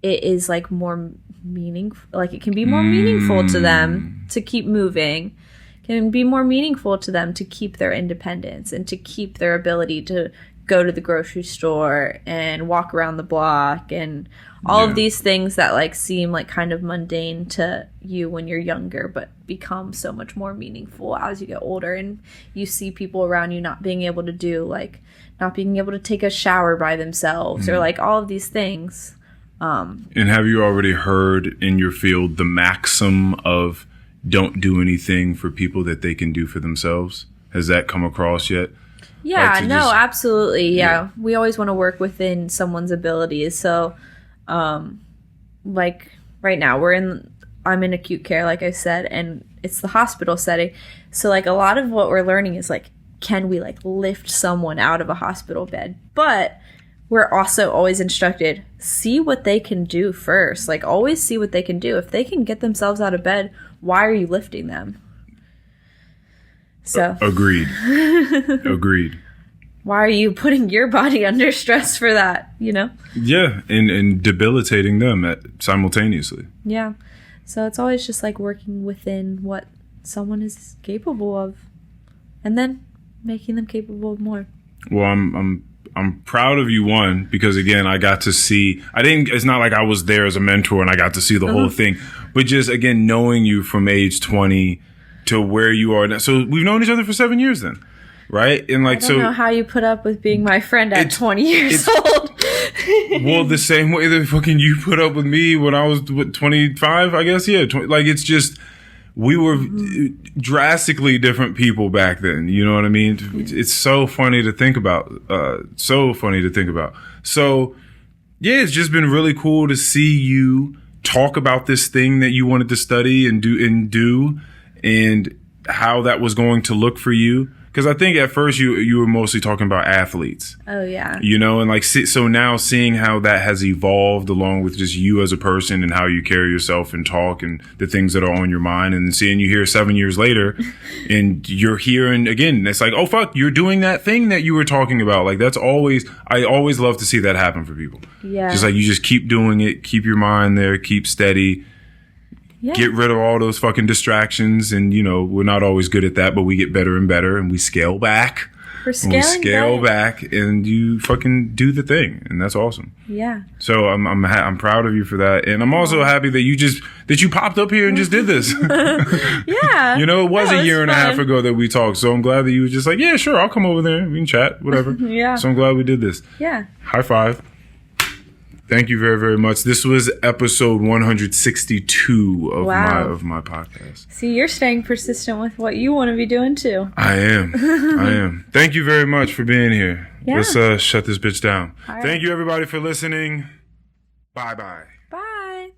it is like more meaningful, like it can be more meaningful to them to keep moving, can be more meaningful to them to keep their independence and to keep their ability to go to the grocery store and walk around the block and all of these things that like seem like kind of mundane to you when you're younger, but become so much more meaningful as you get older and you see people around you not being able to do, like not being able to take a shower by themselves or like all of these things. And have you already heard in your field the maxim of don't do anything for people that they can do for themselves? Has that come across yet? Yeah, absolutely. Yeah. We always want to work within someone's abilities. So, like right now I'm in acute care, like I said, and it's the hospital setting. So like a lot of what we're learning is like, can we like lift someone out of a hospital bed? But we're also always instructed, see what they can do first. Like always see what they can do. If they can get themselves out of bed, why are you lifting them? So agreed. Why are you putting your body under stress for that, Yeah, and debilitating them simultaneously. Yeah. So it's always just like working within what someone is capable of and then making them capable of more. Well, I'm proud of you, one, because again, I got to see, it's not like I was there as a mentor and I got to see the whole thing, but just again, knowing you from age 20 to where you are now. So we've known each other for 7 years then, right? And like, I don't know how you put up with being my friend at 20 years old. Well, the same way that fucking you put up with me when I was 25, I guess. Yeah. Like, it's just, we were drastically different people back then. You know what I mean? It's so funny to think about. So, yeah, it's just been really cool to see you talk about this thing that you wanted to study and do and how that was going to look for you. because I think at first you were mostly talking about athletes. Oh yeah. You know, and like so now seeing how that has evolved along with just you as a person and how you carry yourself and talk and the things that are on your mind, and then seeing you here 7 years later and you're here and again it's like, oh fuck, you're doing that thing that you were talking about. Like that's always, I always love to see that happen for people. Yeah. Just like you just keep doing it, keep your mind there, keep steady. Yeah. Get rid of all those fucking distractions. And, you know, we're not always good at that, but we get better and better and we scale back. We're scaling back and you fucking do the thing. And that's awesome. Yeah. So I'm proud of you for that. And I'm also happy that you popped up here and just did this. Yeah. You know, it was a year and a half ago that we talked. So I'm glad that you were just like, yeah, sure, I'll come over there. We can chat, whatever. Yeah. So I'm glad we did this. Yeah. High five. Thank you very, very much. This was episode 162 of my podcast. See, you're staying persistent with what you want to be doing too. I am. Thank you very much for being here. Yeah. Let's shut this bitch down. All right. Thank you everybody for listening. Bye-bye. Bye.